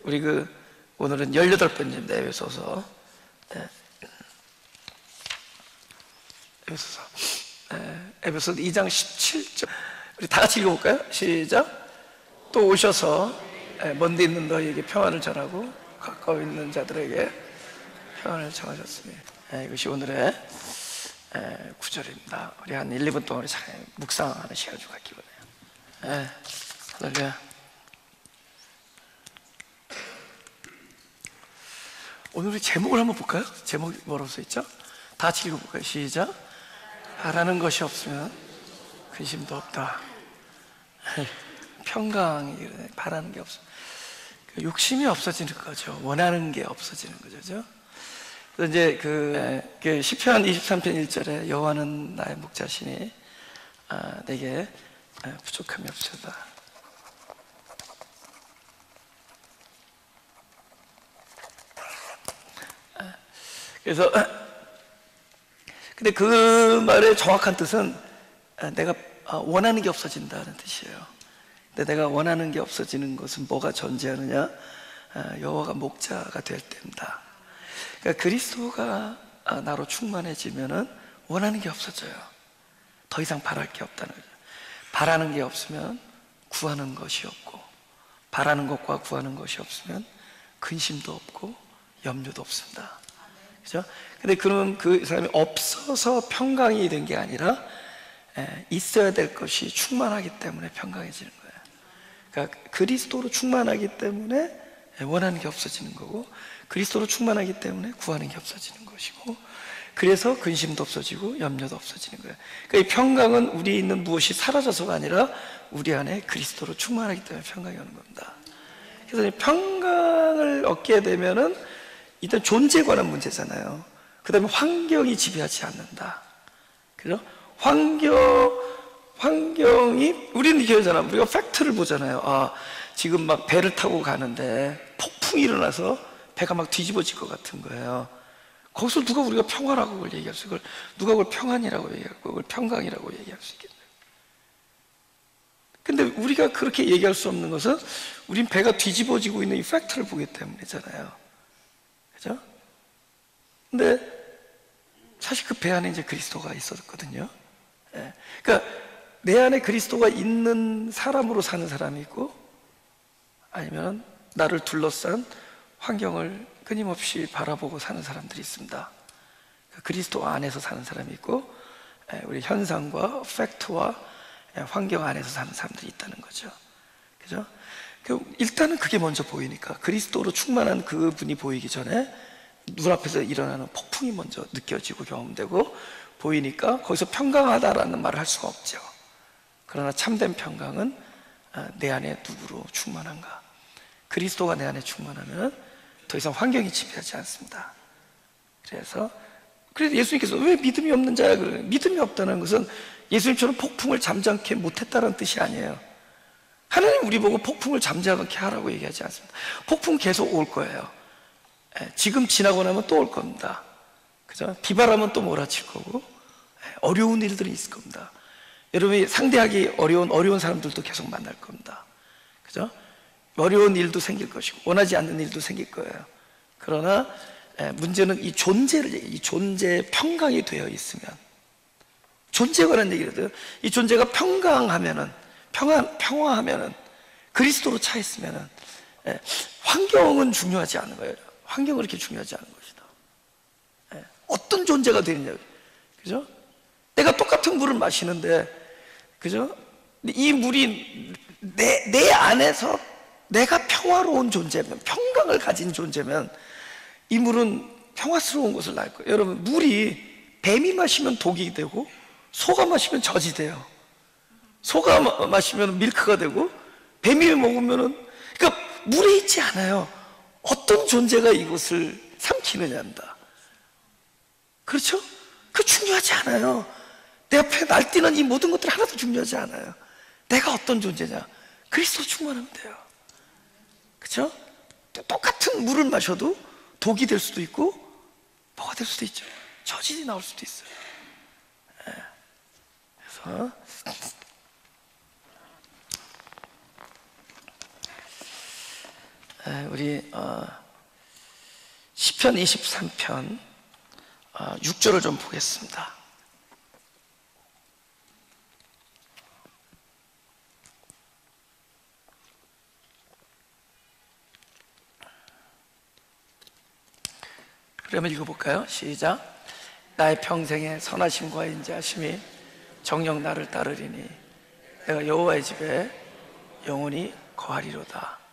우리 오늘은 18번째입니다. 에베소서. 에베소 2장 17절. 우리 다 같이 읽어볼까요? 시작. 또 오셔서 먼데 있는 너희에게 평안을 전하고 가까워 있는 자들에게 평안을 청하셨으니. 이것이 오늘의 구절입니다. 우리 한 1, 2분 동안 잘 묵상하는 시간을 좀 갖기 원해요. 할렐루야. 오늘 우리 제목을 한번 볼까요? 제목이 뭐라고 써있죠? 다 같이 읽어볼까요? 시작. 바라는 것이 없으면 근심도 없다. 평강이 바라는 게 없어. 욕심이 없어지는 거죠. 원하는 게 없어지는 거죠. 그래서 이제 시편 23편 1절에 여호와는 나의 목자시니 내게 부족함이 없으다. 그래서 근데 그 말의 정확한 뜻은 내가 원하는 게 없어진다는 뜻이에요. 근데 내가 원하는 게 없어지는 것은 뭐가 존재하느냐? 여호와가 목자가 될 때입니다. 그러니까 그리스도가 나로 충만해지면은 원하는 게 없어져요. 더 이상 바랄 게 없다는 거죠. 바라는 게 없으면 구하는 것이 없고, 바라는 것과 구하는 것이 없으면 근심도 없고 염려도 없습니다. 그죠? 근데 그러면 그 사람이 없어서 평강이 된 게 아니라 있어야 될 것이 충만하기 때문에 평강해지는 거예요. 그러니까 그리스도로 충만하기 때문에 원하는 게 없어지는 거고, 그리스도로 충만하기 때문에 구하는 게 없어지는 것이고, 그래서 근심도 없어지고 염려도 없어지는 거예요. 그러니까 이 평강은 우리에 있는 무엇이 사라져서가 아니라 우리 안에 그리스도로 충만하기 때문에 평강이 오는 겁니다. 그래서 이 평강을 얻게 되면은 일단 존재에 관한 문제잖아요. 그 다음에 환경이 지배하지 않는다. 그죠? 환경이, 우리는 이렇게 하잖아. 우리가 팩트를 보잖아요. 지금 막 배를 타고 가는데 폭풍이 일어나서 배가 막 뒤집어질 것 같은 거예요. 거기서 누가 우리가 평화라고 그걸 얘기할 수 있고, 누가 그걸 평안이라고 얘기하고, 그걸 평강이라고 얘기할 수 있겠어요. 근데 우리가 그렇게 얘기할 수 없는 것은 우린 배가 뒤집어지고 있는 이 팩트를 보기 때문이잖아요. 그죠? 근데 사실 그 배 안에 이제 그리스도가 있었거든요. 그러니까 내 안에 그리스도가 있는 사람으로 사는 사람이 있고, 아니면 나를 둘러싼 환경을 끊임없이 바라보고 사는 사람들이 있습니다. 그리스도 안에서 사는 사람이 있고, 우리 현상과 팩트와 환경 안에서 사는 사람들이 있다는 거죠. 그죠? 일단은 그게 먼저 보이니까, 그리스도로 충만한 그분이 보이기 전에 눈앞에서 일어나는 폭풍이 먼저 느껴지고 경험되고 보이니까 거기서 평강하다라는 말을 할 수가 없죠. 그러나 참된 평강은 내 안에 누구로 충만한가? 그리스도가 내 안에 충만하면 더 이상 환경이 지배하지 않습니다. 그래서 예수님께서 왜 믿음이 없는 자야? 믿음이 없다는 것은 예수님처럼 폭풍을 잠잠케 못했다는 뜻이 아니에요. 하나님 우리 보고 폭풍을 잠잠케 하라고 얘기하지 않습니다. 폭풍 계속 올 거예요. 지금 지나고 나면 또 올 겁니다. 그죠? 비바람은 또 몰아칠 거고, 어려운 일들이 있을 겁니다. 여러분이 상대하기 어려운 사람들도 계속 만날 겁니다. 그죠? 어려운 일도 생길 것이고, 원하지 않는 일도 생길 거예요. 그러나 문제는 이 존재의 평강이 되어 있으면, 존재에 관한 얘기를 해요. 이 존재가 평강하면은, 평화하면은, 그리스도로 차 있으면은, 환경은 중요하지 않은 거예요. 환경은 그렇게 중요하지 않은 것이다. 어떤 존재가 되느냐, 그죠? 내가 똑같은 물을 마시는데, 그죠? 이 물이 내 안에서 내가 평화로운 존재면, 평강을 가진 존재면, 이 물은 평화스러운 것을 날 거예요. 여러분, 물이 뱀이 마시면 독이 되고, 소가 마시면 젖이 돼요. 소가 마시면 밀크가 되고, 뱀이 먹으면은, 그러니까 물에 있지 않아요. 어떤 존재가 이것을 삼키느냐입니다. 그렇죠? 그 중요하지 않아요. 내 앞에 날뛰는 이 모든 것들 하나도 중요하지 않아요. 내가 어떤 존재냐? 그리스도 충만하면 돼요. 그렇죠? 똑같은 물을 마셔도 독이 될 수도 있고 뭐가 될 수도 있죠. 저질이 나올 수도 있어요. 그래서 우리 시편 23편 6절을 좀 보겠습니다. 그러면 읽어볼까요? 시작. 나의 평생의 선하심과 인자하심이 정녕 나를 따르리니 내가 여호와의 집에 영원히 거하리로다.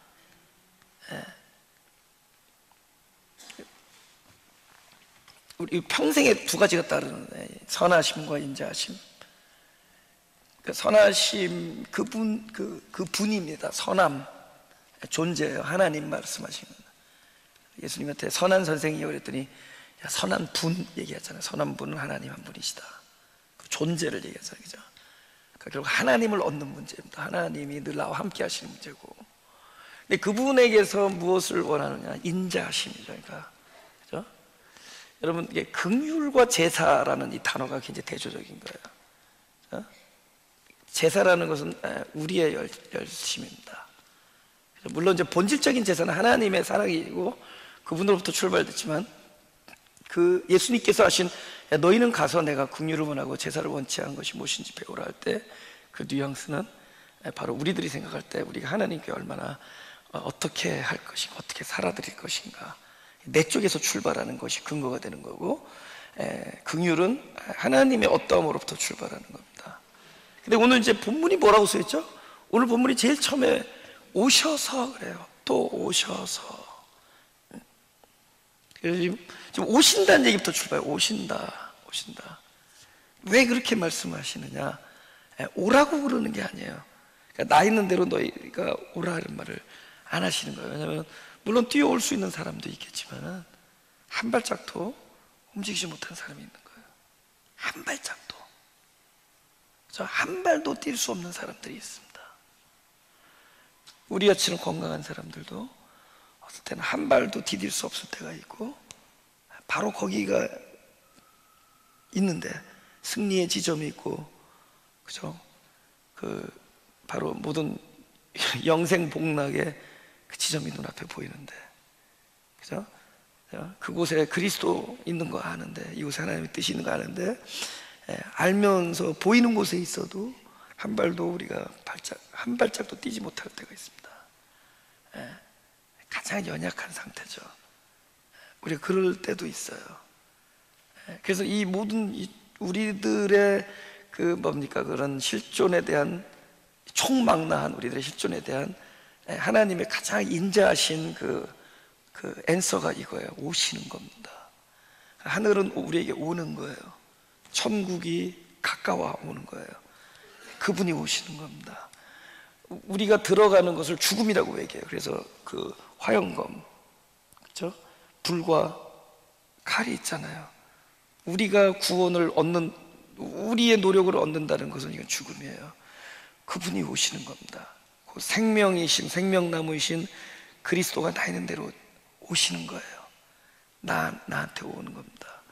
우리 평생에 두 가지가 따르는데, 선하심과 인자하심. 그 선하심, 그분입니다. 선함, 존재예요. 하나님 말씀하시는. 예수님한테 선한 선생이요 그랬더니, 야, 선한 분 얘기하잖아요. 선한 분은 하나님 한 분이시다. 그 존재를 얘기하잖아요. 그죠? 그러니까 결국 하나님을 얻는 문제입니다. 하나님이 늘 나와 함께 하시는 문제고. 근데 그분에게서 무엇을 원하느냐? 인자하심이죠. 그러니까, 그죠? 여러분, 이게 긍휼과 제사라는 이 단어가 굉장히 대조적인 거예요. 그죠? 제사라는 것은 우리의 열심입니다. 물론 이제 본질적인 제사는 하나님의 사랑이고 그분으로부터 출발됐지만, 그 예수님께서 하신 너희는 가서 내가 긍휼을 원하고 제사를 원치 않은 것이 무엇인지 배우라 할 때, 그 뉘앙스는 바로 우리들이 생각할 때 우리가 하나님께 얼마나 어떻게 할 것인가, 어떻게 살아드릴 것인가, 내 쪽에서 출발하는 것이 근거가 되는 거고, 긍휼은 하나님의 어떠함으로부터 출발하는 겁니다. 근데 오늘 이제 본문이 뭐라고 써있죠? 오늘 본문이 제일 처음에 오셔서 그래요. 또 오셔서. 그래서 지금 오신다는 얘기부터 출발해요. 오신다. 왜 그렇게 말씀하시느냐? 오라고 그러는 게 아니에요. 그러니까 나 있는 대로 너희가 오라는 말을 안 하시는 거예요. 왜냐하면 물론 뛰어올 수 있는 사람도 있겠지만 한 발짝도 움직이지 못하는 사람이 있는 거예요. 한 발짝도. 한 발도 뛸 수 없는 사람들이 있습니다. 우리같이는 건강한 사람들도 어떨 때는 한 발도 디딜 수 없을 때가 있고, 바로 거기가 있는데 승리의 지점이 있고, 그죠? 바로 모든 영생복락의 그 지점이 눈앞에 보이는데, 그죠? 그곳에 그리스도 있는 거 아는데, 이곳에 하나님의 뜻이 있는 거 아는데, 알면서 보이는 곳에 있어도 한 발도 우리가 한 발짝도 뛰지 못할 때가 있습니다. 가장 연약한 상태죠. 우리가 그럴 때도 있어요. 그래서 이 모든 우리들의 그런 실존에 대한, 총망라한 우리들의 실존에 대한 하나님의 가장 인자하신 그 앤서가 이거예요. 오시는 겁니다. 하늘은 우리에게 오는 거예요. 천국이 가까워 오는 거예요. 그분이 오시는 겁니다. 우리가 들어가는 것을 죽음이라고 얘기해요. 그래서 그 화영검, 그렇죠? 불과 칼이 있잖아요. 우리가 구원을 얻는, 우리의 노력을 얻는다는 것은 이건 죽음이에요. 그분이 오시는 겁니다. 그 생명이신, 생명나무이신 그리스도가 나 있는 대로 오시는 거예요. 나한테 오는 겁니다.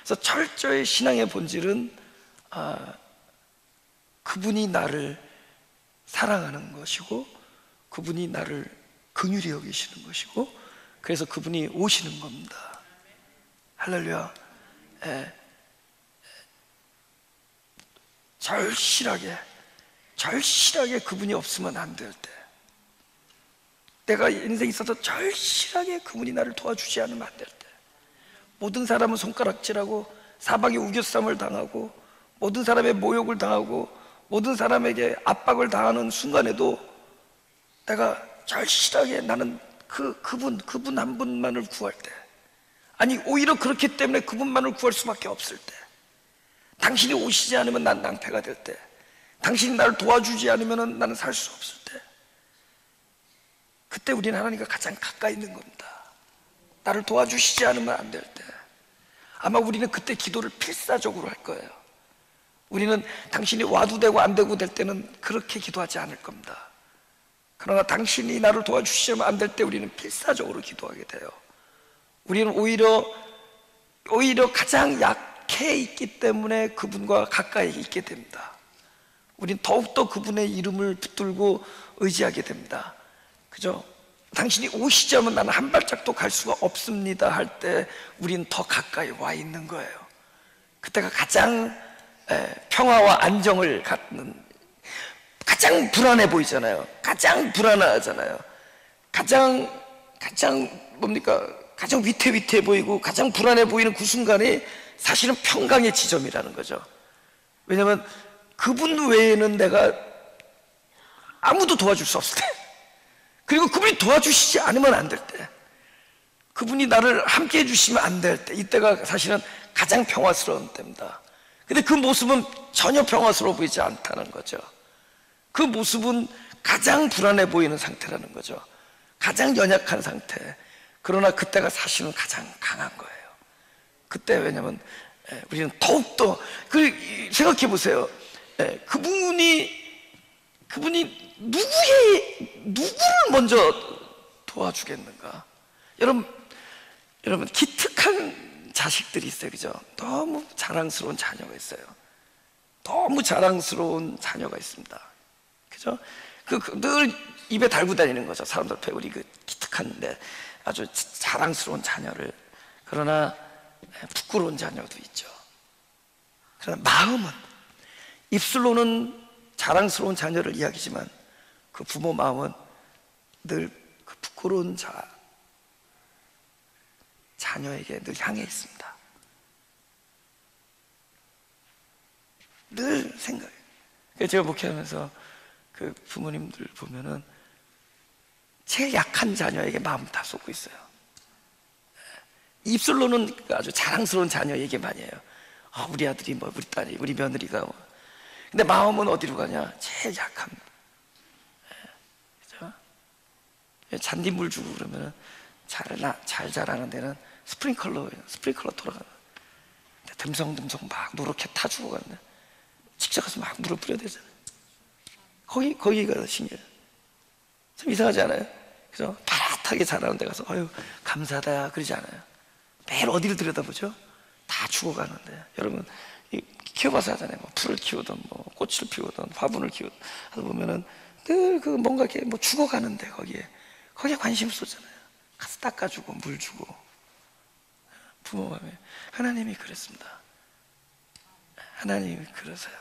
그래서 철저히 신앙의 본질은 그분이 나를 사랑하는 것이고, 그분이 나를 긍휼히 여기시는 것이고, 그래서 그분이 오시는 겁니다. 할렐루야. 절실하게 그분이 없으면 안 될 때, 내가 인생에 있어서 절실하게 그분이 나를 도와주지 않으면 안 될 때, 모든 사람은 손가락질하고 사방에 우겨쌈을 당하고 모든 사람의 모욕을 당하고 모든 사람에게 압박을 당하는 순간에도 내가 절실하게 나는 그분 한 분만을 구할 때, 아니 오히려 그렇기 때문에 그분만을 구할 수밖에 없을 때, 당신이 오시지 않으면 난 낭패가 될 때, 당신이 나를 도와주지 않으면 나는 살 수 없을 때, 그때 우리는 하나님과 가장 가까이 있는 겁니다. 나를 도와주시지 않으면 안 될 때, 아마 우리는 그때 기도를 필사적으로 할 거예요. 우리는 당신이 와도 되고 안 되고 될 때는 그렇게 기도하지 않을 겁니다. 그러나 당신이 나를 도와주시면 안 될 때 우리는 필사적으로 기도하게 돼요. 우리는 오히려 가장 약해 있기 때문에 그분과 가까이 있게 됩니다. 우리는 더욱더 그분의 이름을 붙들고 의지하게 됩니다. 그죠? 당신이 오시지 않으면 나는 한 발짝도 갈 수가 없습니다 할 때 우린 더 가까이 와 있는 거예요. 그때가 가장 평화와 안정을 갖는, 가장 불안해 보이잖아요. 가장 불안하잖아요. 가장 뭡니까? 가장 위태위태해 보이고 가장 불안해 보이는 그 순간이 사실은 평강의 지점이라는 거죠. 왜냐하면 그분 외에는 내가 아무도 도와줄 수 없을 때, 그리고 그분이 도와주시지 않으면 안 될 때, 그분이 나를 함께 해주시면 안 될 때, 이때가 사실은 가장 평화스러운 때입니다. 근데 그 모습은 전혀 평화스러워 보이지 않다는 거죠. 그 모습은 가장 불안해 보이는 상태라는 거죠. 가장 연약한 상태. 그러나 그때가 사실은 가장 강한 거예요. 그때, 왜냐면 우리는 더욱더 생각해 보세요. 그분이 누구를 먼저 도와주겠는가? 여러분 기특한 자식들이 있어요, 그죠? 너무 자랑스러운 자녀가 있어요. 너무 자랑스러운 자녀가 있습니다, 그죠? 늘 입에 달고 다니는 거죠, 사람들 앞에. 우리 그 기특한데 아주 자랑스러운 자녀를. 그러나 부끄러운 자녀도 있죠. 그러나 마음은, 입술로는 자랑스러운 자녀를 이야기지만 그 부모 마음은 늘 그 부끄러운 자녀에게 늘 향해 있습니다. 늘 생각해요. 제가 목회하면서 그 부모님들 보면은 제일 약한 자녀에게 마음 다 쏟고 있어요. 입술로는 아주 자랑스러운 자녀 얘기 많이 해요. 우리 아들이 뭐, 우리 딸이, 우리 며느리가 뭐. 근데 마음은 어디로 가냐? 제일 약한. 그죠? 잔디물 주고 그러면은 잘 자라는 데는 스프링클러 돌아가는. 듬성듬성 막 노랗게 타 주고 갔네. 직접 가서 막 물을 뿌려야 되잖아요. 거기가 신기해요. 참 이상하지 않아요? 그죠? 파랗게 자라는 데 가서 감사하다 그러지 않아요. 매일 어디를 들여다보죠? 다 죽어가는데. 여러분 키워봐서 하잖아요. 뭐 풀을 키우든 뭐 꽃을 피우든 화분을 키우든 하다 보면은 늘 그 뭔가 이렇게 뭐 죽어가는데 거기에 관심 쏟잖아요. 가서 닦아주고 물 주고. 부모 마음에. 하나님이 그랬습니다. 하나님이 그러세요.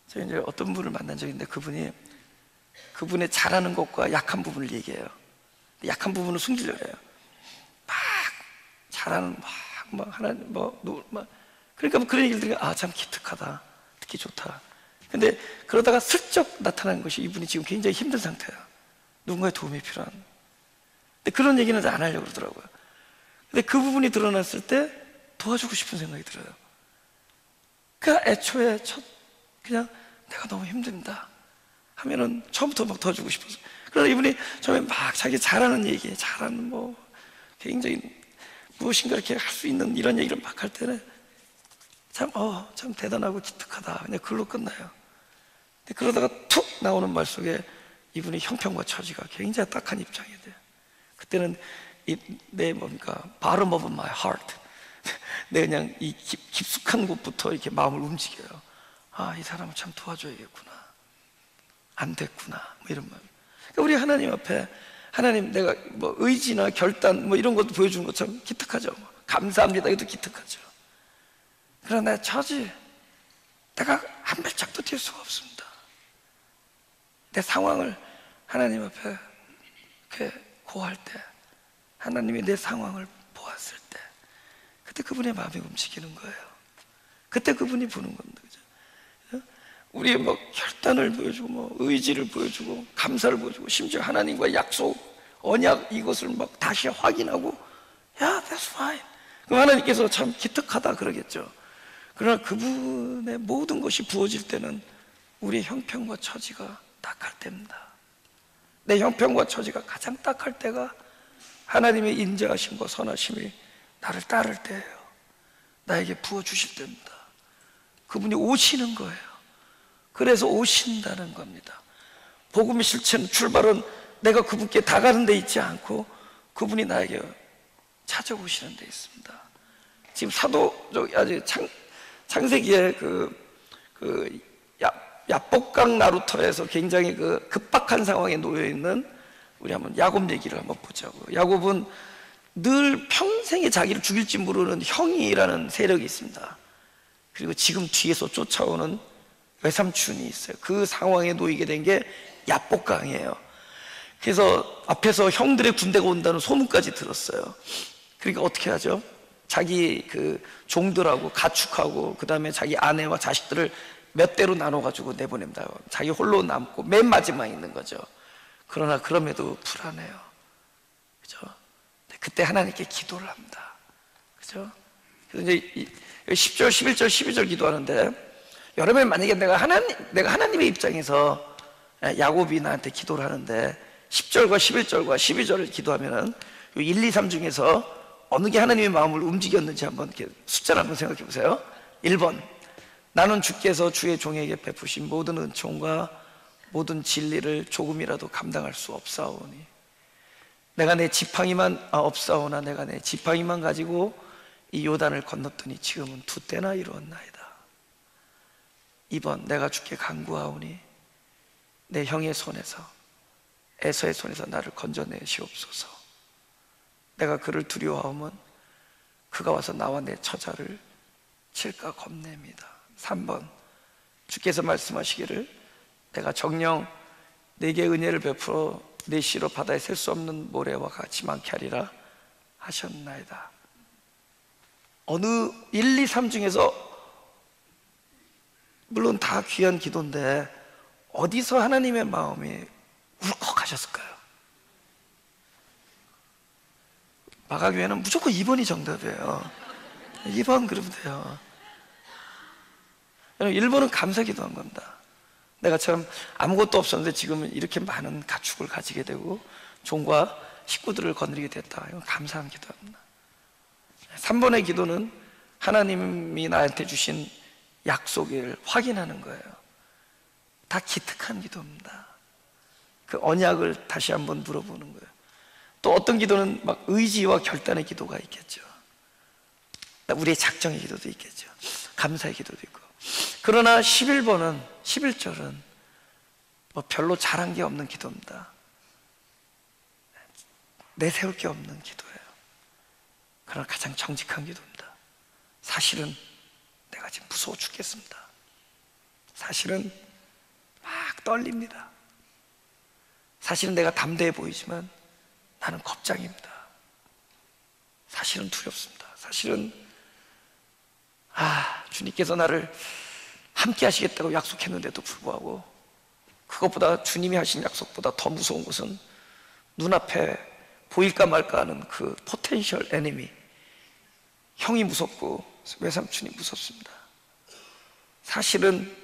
제가 이제 어떤 분을 만난 적이 있는데 그분의 잘하는 것과 약한 부분을 얘기해요. 약한 부분을 숨기려고 해요. 막 잘하는 막 하나님 그러니까 뭐 그런 일들이 참 기특하다, 듣기 좋다. 근데 그러다가 슬쩍 나타난 것이 이분이 지금 굉장히 힘든 상태야. 누군가의 도움이 필요한. 근데 그런 얘기는 안 하려고 그러더라고요. 근데 그 부분이 드러났을 때 도와주고 싶은 생각이 들어요. 그러니까 애초에 그냥 내가 너무 힘든다 하면은 처음부터 막 도와주고 싶어서. 그러나 이분이 처음에 막 자기 잘하는 얘기, 잘하는 뭐 굉장히 무엇인가 이렇게 할 수 있는 이런 얘기를 막 할 때는 참 대단하고 기특하다, 그냥 그걸로 끝나요. 근데 그러다가 툭 나오는 말 속에 이분의 형편과 처지가 굉장히 딱한 입장이 돼요. 그때는 내 bottom of my heart, 내 그냥 이 깊숙한 곳부터 이렇게 마음을 움직여요. 이 사람을 참 도와줘야겠구나, 안 됐구나, 뭐 이런 마음. 그러니까 우리 하나님 앞에, 하나님 내가 뭐 의지나 결단 뭐 이런 것도 보여주는 것처럼 기특하죠. 감사합니다, 이것도 기특하죠. 그러나 내 처지, 내가 한 발짝도 뛸 수가 없습니다. 내 상황을 하나님 앞에 이렇게 고할 때, 하나님이 내 상황을 보았을 때, 그때 그분의 마음이 움직이는 거예요. 그때 그분이 보는 겁니다. 그죠? 우리의 뭐 결단을 보여주고, 뭐 의지를 보여주고, 감사를 보여주고, 심지어 하나님과의 약속, 언약, 이것을 막 다시 확인하고, that's fine. 그럼 하나님께서 참 기특하다 그러겠죠. 그러나 그분의 모든 것이 부어질 때는 우리의 형편과 처지가 딱할 때입니다. 내 형편과 처지가 가장 딱할 때가 하나님의 인자하심과 선하심이 나를 따를 때예요. 나에게 부어주실 때입니다. 그분이 오시는 거예요. 그래서 오신다는 겁니다. 복음의 실체는, 출발은 내가 그분께 다가는 데 있지 않고 그분이 나에게 찾아오시는 데 있습니다. 지금 창세기에 야복강 나루터에서 굉장히 그 급박한 상황에 놓여 있는 우리 한번 야곱 얘기를 한번 보자고. 야곱은 늘 평생에 자기를 죽일지 모르는 형이라는 세력이 있습니다. 그리고 지금 뒤에서 쫓아오는 외삼촌이 있어요. 그 상황에 놓이게 된 게 야복강이에요. 그래서 앞에서 형들의 군대가 온다는 소문까지 들었어요. 그러니까 어떻게 하죠? 자기 그 종들하고 가축하고 그 다음에 자기 아내와 자식들을 몇 대로 나눠가지고 내보냅니다. 자기 홀로 남고 맨 마지막에 있는 거죠. 그러나 그럼에도 불안해요. 그죠? 그때 하나님께 기도를 합니다. 그죠? 그래서 이제 10절, 11절, 12절 기도하는데, 여러분 만약에 내가 하나님의 입장에서 야곱이 나한테 기도를 하는데 10절과 11절과 12절을 기도하면은 1, 2, 3 중에서 어느 게 하나님의 마음을 움직였는지 한번 이렇게 숫자를 한번 생각해 보세요. 1번, 나는 주께서 주의 종에게 베푸신 모든 은총과 모든 진리를 조금이라도 감당할 수 없사오니 내가 내 지팡이만 없사오나 내가 내 지팡이만 가지고 이 요단을 건넜더니 지금은 2때나 이루었나이다. 2번, 내가 주께 간구하오니 내 형의 손에서 에서의 손에서 나를 건져내시옵소서. 내가 그를 두려워하면 그가 와서 나와 내 처자를 칠까 겁냅니다. 3번, 주께서 말씀하시기를 내가 정녕 내게 은혜를 베풀어 내 시로 바다에 셀 수 없는 모래와 같이 많게 하리라 하셨나이다. 어느 1, 2, 3 중에서 물론 다 귀한 기도인데 어디서 하나님의 마음이 울컥하셨을까요? 마가교회는 무조건 2번이 정답이에요. 2번 그러면 돼요. 1번은 감사 기도한 겁니다. 내가 참 아무것도 없었는데 지금은 이렇게 많은 가축을 가지게 되고 종과 식구들을 거느리게 됐다. 이건 감사한 기도합니다. 3번의 기도는 하나님이 나한테 주신 약속을 확인하는 거예요. 다 기특한 기도입니다. 그 언약을 다시 한번 물어보는 거예요. 또 어떤 기도는 막 의지와 결단의 기도가 있겠죠. 우리의 작정의 기도도 있겠죠. 감사의 기도도 있고. 그러나 11절은 뭐 별로 잘한 게 없는 기도입니다. 내세울 게 없는 기도예요. 그러나 가장 정직한 기도입니다. 사실은 내가 지금 무서워 죽겠습니다. 사실은 막 떨립니다. 사실은 내가 담대해 보이지만 나는 겁장입니다. 사실은 두렵습니다. 사실은 주님께서 나를 함께 하시겠다고 약속했는데도 불구하고 그것보다 주님이 하신 약속보다 더 무서운 것은 눈앞에 보일까 말까 하는 그 포텐셜 애니미, 형이 무섭고 외삼촌이 무섭습니다. 사실은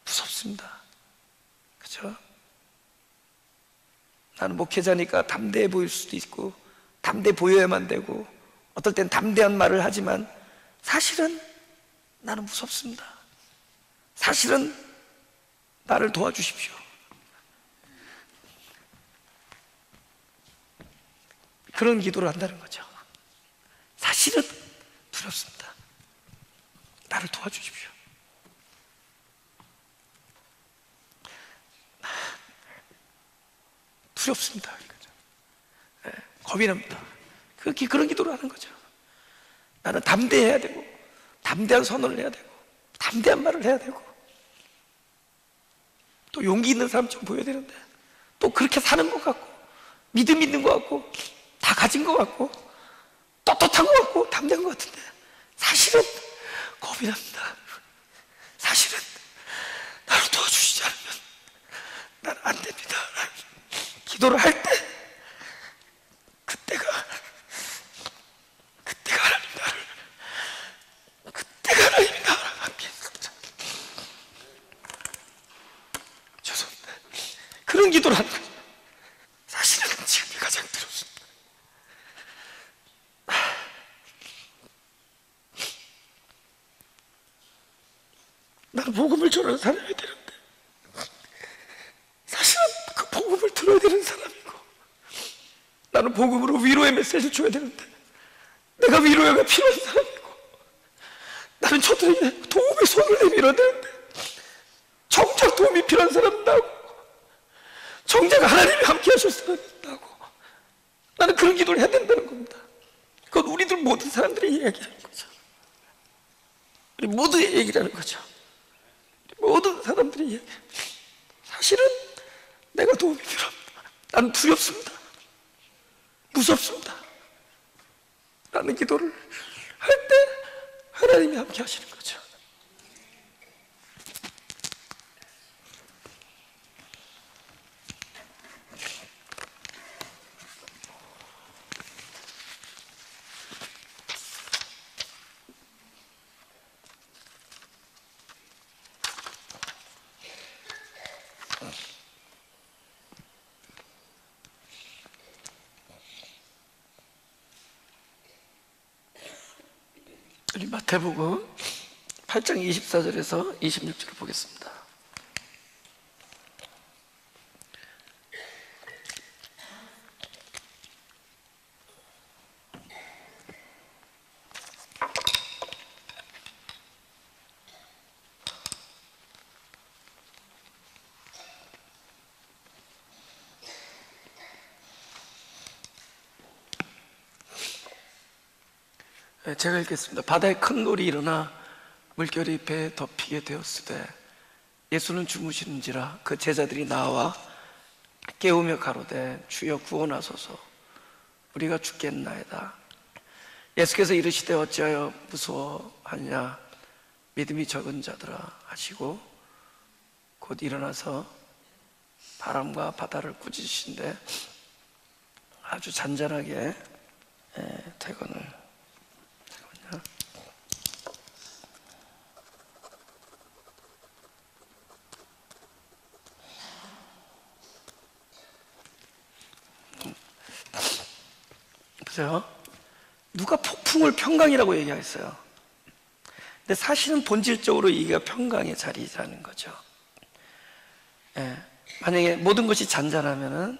무섭습니다. 그죠? 나는 목회자니까 담대해 보일 수도 있고 담대해 보여야만 되고 어떨 땐 담대한 말을 하지만 사실은 나는 무섭습니다. 사실은 나를 도와주십시오. 그런 기도를 한다는 거죠. 사실은 두렵습니다. 나를 도와주십시오. 두렵습니다. 네, 겁이 납니다. 그런 기도를 하는 거죠. 나는 담대해야 되고 담대한 선언을 해야 되고 담대한 말을 해야 되고 또 용기 있는 사람처럼 보여야 되는데 또 그렇게 사는 것 같고 믿음 있는 것 같고 다 가진 것 같고 떳떳한 것 같고 담대한 것 같은데 사실은 겁이 납니다. 사실은 나를 도와주시지 않으면 난 안 됩니다. 기도를 할 때 그때가 하나님이 나를 함께 했습니다. 죄송합니다. 그런 기도를 하는 거예요. 사실은 지금이 가장 두렵습니다. 나는 복음을 전하는 사람이 되는데 사실은 그 복음을 들어야 되는 사람이고 나는 복음으로 위로의 메시지를 줘야 되는데 내가 위로가 필요한 사람이고 나는 저들에게 도움의 손을 내밀어야 되는데 정말 정작 도움이 필요한 사람은 나고, 정작 하나님이 함께 하실 사람이 나고, 나는 그런 기도를 해야 된다는 겁니다. 그건 우리들 모든 사람들의 이야기하는 거죠. 우리 모두의 얘기라는 거죠. 모든 사람들의 이야기. 사실은 내가 도움이 필요합니다. 나는 두렵습니다. 무섭습니다. 라는 기도를 할 때 하나님이 함께 하시는 거죠. 우리 마태복음 8장 24절에서 26절을 보겠습니다. 제가 읽겠습니다. 바다에 큰 놀이 일어나 물결이 배에 덮이게 되었으되 예수는 주무시는지라 그 제자들이 나와 깨우며 가로되 주여 구원하소서 우리가 죽겠나이다. 예수께서 이르시되 어찌하여 무서워하냐 믿음이 적은 자들아 하시고 곧 일어나서 바람과 바다를 꾸짖으신데 아주 잔잔하게 퇴근을. 보세요. 누가 폭풍을 평강이라고 얘기했어요. 근데 사실은 본질적으로 이게 평강의 자리라는 거죠. 만약에 모든 것이 잔잔하면은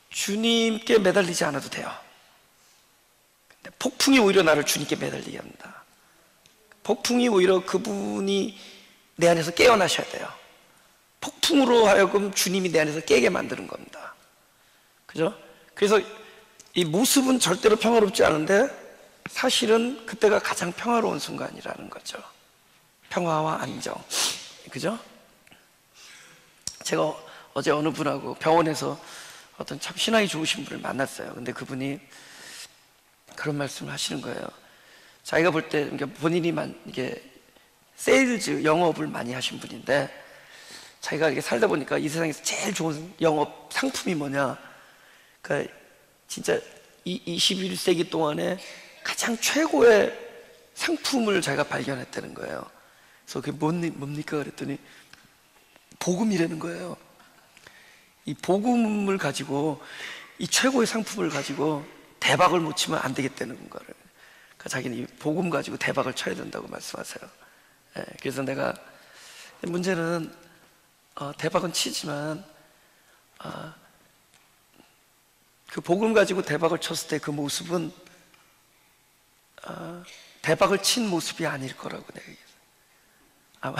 주님께 매달리지 않아도 돼요. 근데 폭풍이 오히려 나를 주님께 매달리게 합니다. 폭풍이 오히려 그분이 내 안에서 깨어나셔야 돼요. 폭풍으로 하여금 주님이 내 안에서 깨게 만드는 겁니다. 그죠? 그래서 이 모습은 절대로 평화롭지 않은데 사실은 그때가 가장 평화로운 순간이라는 거죠. 평화와 안정. 그죠? 제가 어제 어느 분하고 병원에서 어떤 참 신앙이 좋으신 분을 만났어요. 근데 그분이 그런 말씀을 하시는 거예요. 자기가 볼 때 본인이 이게 세일즈 영업을 많이 하신 분인데 자기가 이렇게 살다 보니까 이 세상에서 제일 좋은 영업 상품이 뭐냐? 그러니까 진짜 이 21세기 동안에 가장 최고의 상품을 자기가 발견했다는 거예요. 그래서 그게 뭡니까? 그랬더니 복음이라는 거예요. 이 복음을 가지고 이 최고의 상품을 가지고 대박을 못 치면 안 되겠다는 거를. 그러니까 자기는 이 복음 가지고 대박을 쳐야 된다고 말씀하세요. 그래서 내가 문제는 대박은 치지만 그 복음 가지고 대박을 쳤을 때 그 모습은 대박을 친 모습이 아닐 거라고 내가 얘기했어요. 아마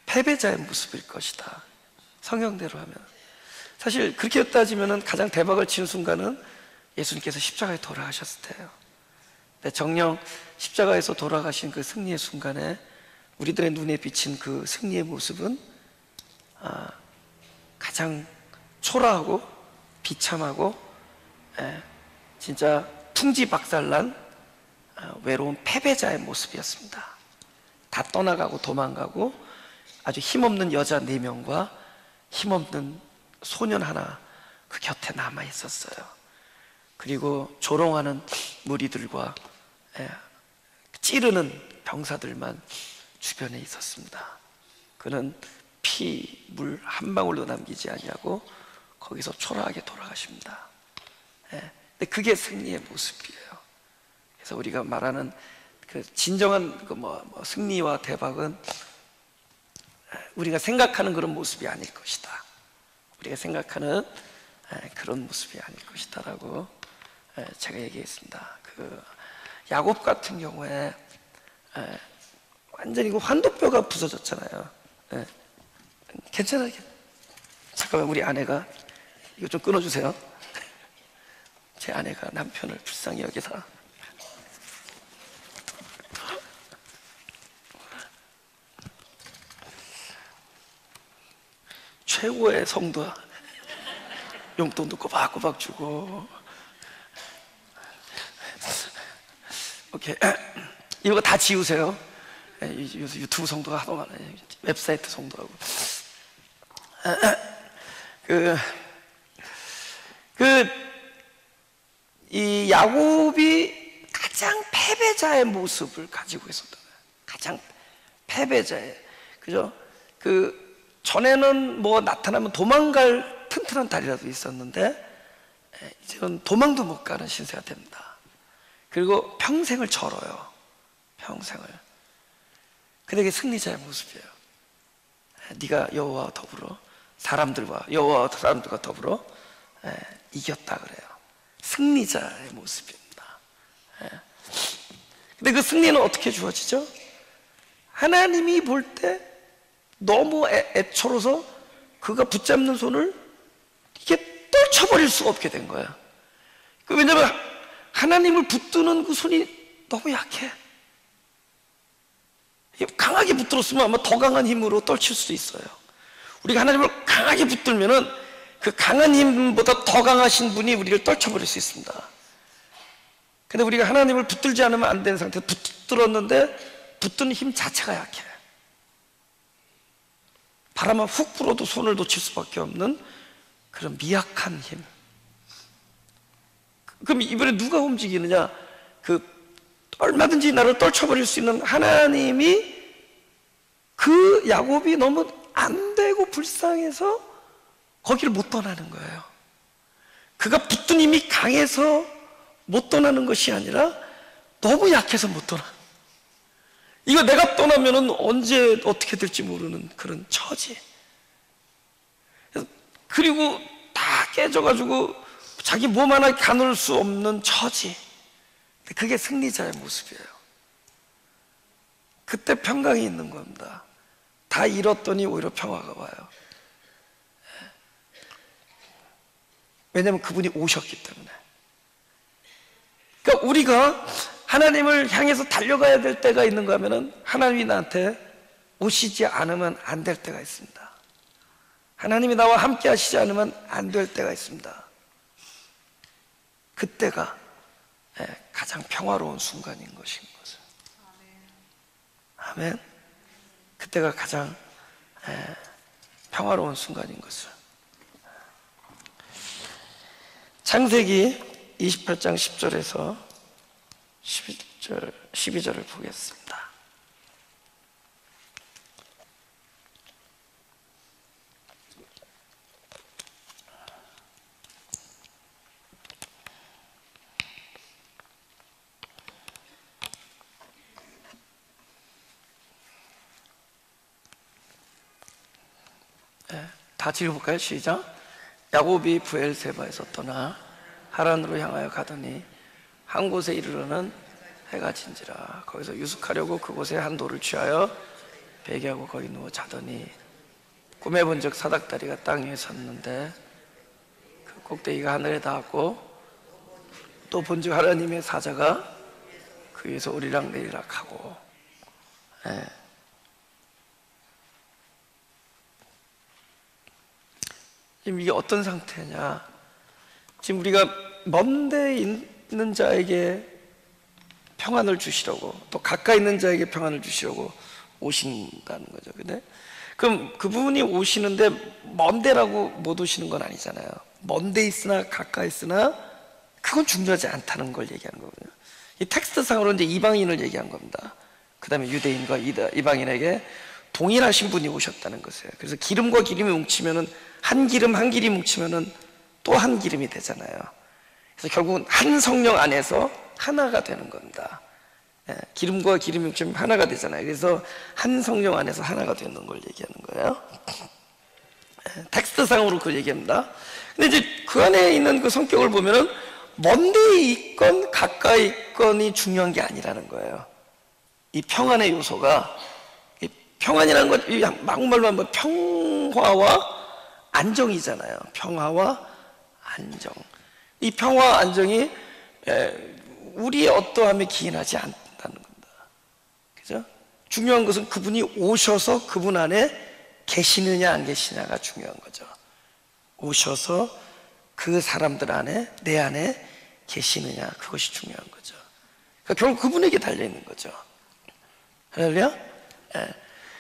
패배자의 모습일 것이다. 성경대로 하면. 사실 그렇게 따지면 가장 대박을 치는 순간은 예수님께서 십자가에 돌아가셨을 때예요. 근데 정녕 십자가에서 돌아가신 그 승리의 순간에 우리들의 눈에 비친 그 승리의 모습은 가장 초라하고 비참하고 진짜 풍지박살난 외로운 패배자의 모습이었습니다. 다 떠나가고 도망가고 아주 힘없는 여자 4명과 힘없는 소년 하나 그 곁에 남아 있었어요. 그리고 조롱하는 무리들과 찌르는 병사들만 주변에 있었습니다. 그는 피, 물 한 방울도 남기지 아니하고 거기서 초라하게 돌아가십니다. 근데 그게 승리의 모습이에요. 그래서 우리가 말하는 그 진정한 승리와 대박은 우리가 생각하는 그런 모습이 아닐 것이다. 우리가 생각하는 그런 모습이 아닐 것이다라고 제가 얘기했습니다. 그 야곱 같은 경우에 완전히 그 환도뼈가 부서졌잖아요. 예. 괜찮아요. 잠깐만, 우리 아내가 이거 좀 끊어주세요. 제 아내가 남편을 불쌍히 여기서 최고의 성도야. 용돈도 꼬박꼬박 주고. 오케이. 이거 다 지우세요. 요새 유튜브 성도가 하도 많아요. 웹사이트 성도하고. 이 야곱이 가장 패배자의 모습을 가지고 있었던 거예요. 가장 패배자의, 그죠? 전에는 뭐 나타나면 도망갈 튼튼한 다리라도 있었는데, 이제는 도망도 못 가는 신세가 됩니다. 그리고 평생을 절어요. 평생을. 근데 이게 승리자의 모습이에요. 네가 여호와와 더불어 여호와와 사람들과 더불어 이겼다 그래요. 승리자의 모습입니다. 근데 그 승리는 어떻게 주어지죠? 하나님이 볼 때 너무 애처로서 그가 붙잡는 손을 이게 떨쳐버릴 수가 없게 된 거야. 왜냐면 하나님을 붙드는 그 손이 너무 약해. 강하게 붙들었으면 아마 더 강한 힘으로 떨칠 수도 있어요. 우리가 하나님을 강하게 붙들면은 그 강한 힘보다 더 강하신 분이 우리를 떨쳐버릴 수 있습니다. 근데 우리가 하나님을 붙들지 않으면 안 되는 상태에서 붙들었는데 붙드는 힘 자체가 약해. 바람만 훅 불어도 손을 놓칠 수밖에 없는 그런 미약한 힘. 그럼 이번에 누가 움직이느냐? 얼마든지 나를 떨쳐버릴 수 있는 하나님이 그 야곱이 너무 안 되고 불쌍해서 거기를 못 떠나는 거예요. 그가 붙든 힘이 강해서 못 떠나는 것이 아니라 너무 약해서 못 떠나. 이거 내가 떠나면은 언제 어떻게 될지 모르는 그런 처지. 그리고 다 깨져가지고 자기 몸 하나 가눌 수 없는 처지. 그게 승리자의 모습이에요. 그때 평강이 있는 겁니다. 다 잃었더니 오히려 평화가 와요. 왜냐하면 그분이 오셨기 때문에. 그러니까 우리가 하나님을 향해서 달려가야 될 때가 있는가 하면은 하나님이 나한테 오시지 않으면 안 될 때가 있습니다. 하나님이 나와 함께 하시지 않으면 안 될 때가 있습니다. 그때가 가장 평화로운 순간인 것인 것을. 아멘. 그때가 가장 평화로운 순간인 것을. 창세기 28장 10절에서 12절을 보겠습니다. 다 읽어볼까요? 시작. 야곱이 브엘세바에서 떠나 하란으로 향하여 가더니 한 곳에 이르러는 해가 진지라. 거기서 유숙하려고 그곳에 한 돌을 취하여 베개하고 거기 누워 자더니 꿈에 본즉 사닥다리가 땅 위에 섰는데 그 꼭대기가 하늘에 닿았고 또 본즉 하나님의 사자가 그 위에서 오리락 내리락 하고. 지금 이게 어떤 상태냐? 지금 우리가 먼 데 있는 자에게 평안을 주시려고, 또 가까이 있는 자에게 평안을 주시려고 오신다는 거죠. 근데 그럼 그분이 오시는데 먼 데라고 못 오시는 건 아니잖아요. 먼 데 있으나 가까이 있으나 그건 중요하지 않다는 걸 얘기하는 거거든요. 이 텍스트상으로 이제 이방인을 얘기한 겁니다. 그 다음에 유대인과 이방인에게 동일하신 분이 오셨다는 것이에요. 그래서 기름과 기름이 뭉치면은 한 기름 한 길이 뭉치면은 또 한 기름이 되잖아요. 그래서 결국은 한 성령 안에서 하나가 되는 겁니다. 기름과 기름이 뭉치면 하나가 되잖아요. 그래서 한 성령 안에서 하나가 되는 걸 얘기하는 거예요. 텍스트상으로 그걸 얘기합니다. 근데 이제 그 안에 있는 그 성격을 보면은 먼 데에 있건 가까이 있건이 중요한 게 아니라는 거예요. 이 평안의 요소가 평안이라는 것, 이 한국말로 하면 평화와 안정이잖아요. 평화와 안정. 이 평화와 안정이 우리의 어떠함에 기인하지 않는다는 겁니다. 그죠? 중요한 것은 그분이 오셔서 그분 안에 계시느냐 안 계시냐가 중요한 거죠. 오셔서 그 사람들 안에, 내 안에 계시느냐, 그것이 중요한 거죠. 그러니까 결국 그분에게 달려있는 거죠. 할렐루야? 예.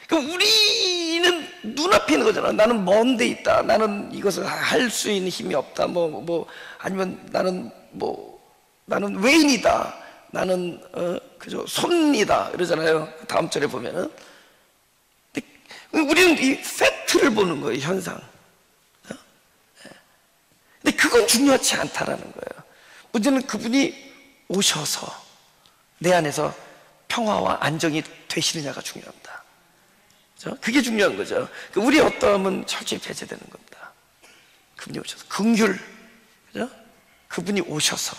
그럼 우리는 눈앞에 있는 거잖아. 나는 먼 데 있다. 나는 이것을 할 수 있는 힘이 없다. 아니면 나는 외인이다. 나는 그저 손이다. 이러잖아요. 다음 절에 보면은. 근데 우리는 이 팩트를 보는 거예요, 현상. 근데 그건 중요하지 않다라는 거예요. 문제는 그분이 오셔서 내 안에서 평화와 안정이 되시느냐가 중요합니다. 그죠? 그게 중요한 거죠. 우리의 어떠함은 철저히 배제되는 겁니다. 그분이 오셔서 긍휼, 그죠? 그분이 오셔서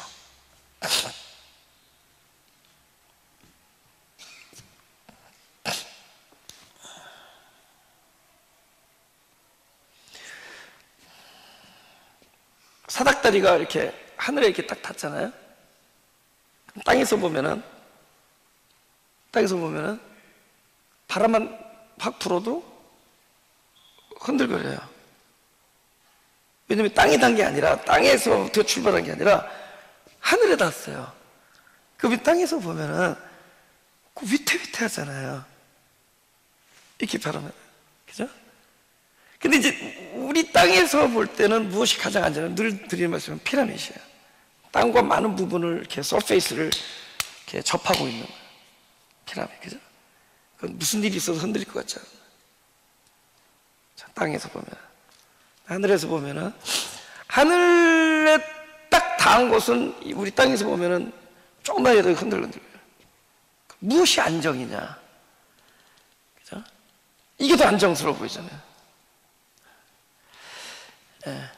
사닥다리가 이렇게 하늘에 이렇게 딱 닿잖아요. 땅에서 보면은 바람만 확 불어도 흔들거려요. 왜냐면 땅에 닿은 게 아니라, 땅에서부터 출발한 게 아니라 하늘에 닿았어요. 그 땅에서 보면은 위태위태하잖아요. 이렇게 바라면, 그죠? 근데 이제 우리 땅에서 볼 때는 무엇이 가장 안전한, 늘 드리는 말씀은 피라밋이에요. 땅과 많은 부분을 이렇게 서페이스를 이렇게 접하고 있는 거예요. 피라밋, 그죠? 무슨 일이 있어도 흔들릴 것 같지 않아요? 땅에서 보면, 하늘에서 보면은, 하늘에 딱 닿은 곳은 우리 땅에서 보면은 조금만 해도 흔들흔들려요. 무엇이 안정이냐? 그죠? 이게 더 안정스러워 보이잖아요. 예.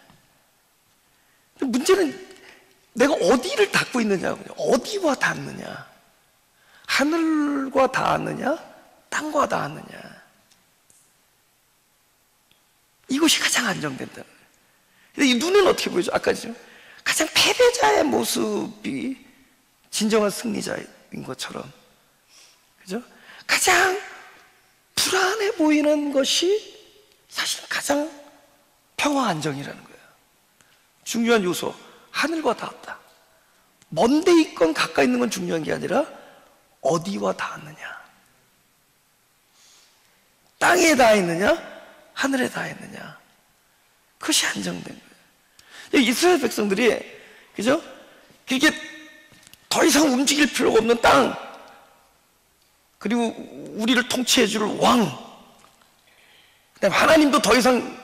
문제는 내가 어디를 닿고 있느냐고요. 어디와 닿느냐? 하늘과 닿느냐? 땅과 닿느냐? 이것이 가장 안정된다. 근데 이 눈은 어떻게 보이죠? 아까 가장 패배자의 모습이 진정한 승리자인 것처럼, 그죠? 가장 불안해 보이는 것이 사실 가장 평화 안정이라는 거예요. 중요한 요소, 하늘과 닿았다. 먼데 있건 가까이 있는 건 중요한 게 아니라 어디와 닿았느냐, 땅에 닿았느냐, 하늘에 닿았느냐, 그것이 안정된 거예요. 이스라엘 백성들이, 그죠? 그렇게 더 이상 움직일 필요가 없는 땅, 그리고 우리를 통치해 줄 왕, 하나님도 더 이상,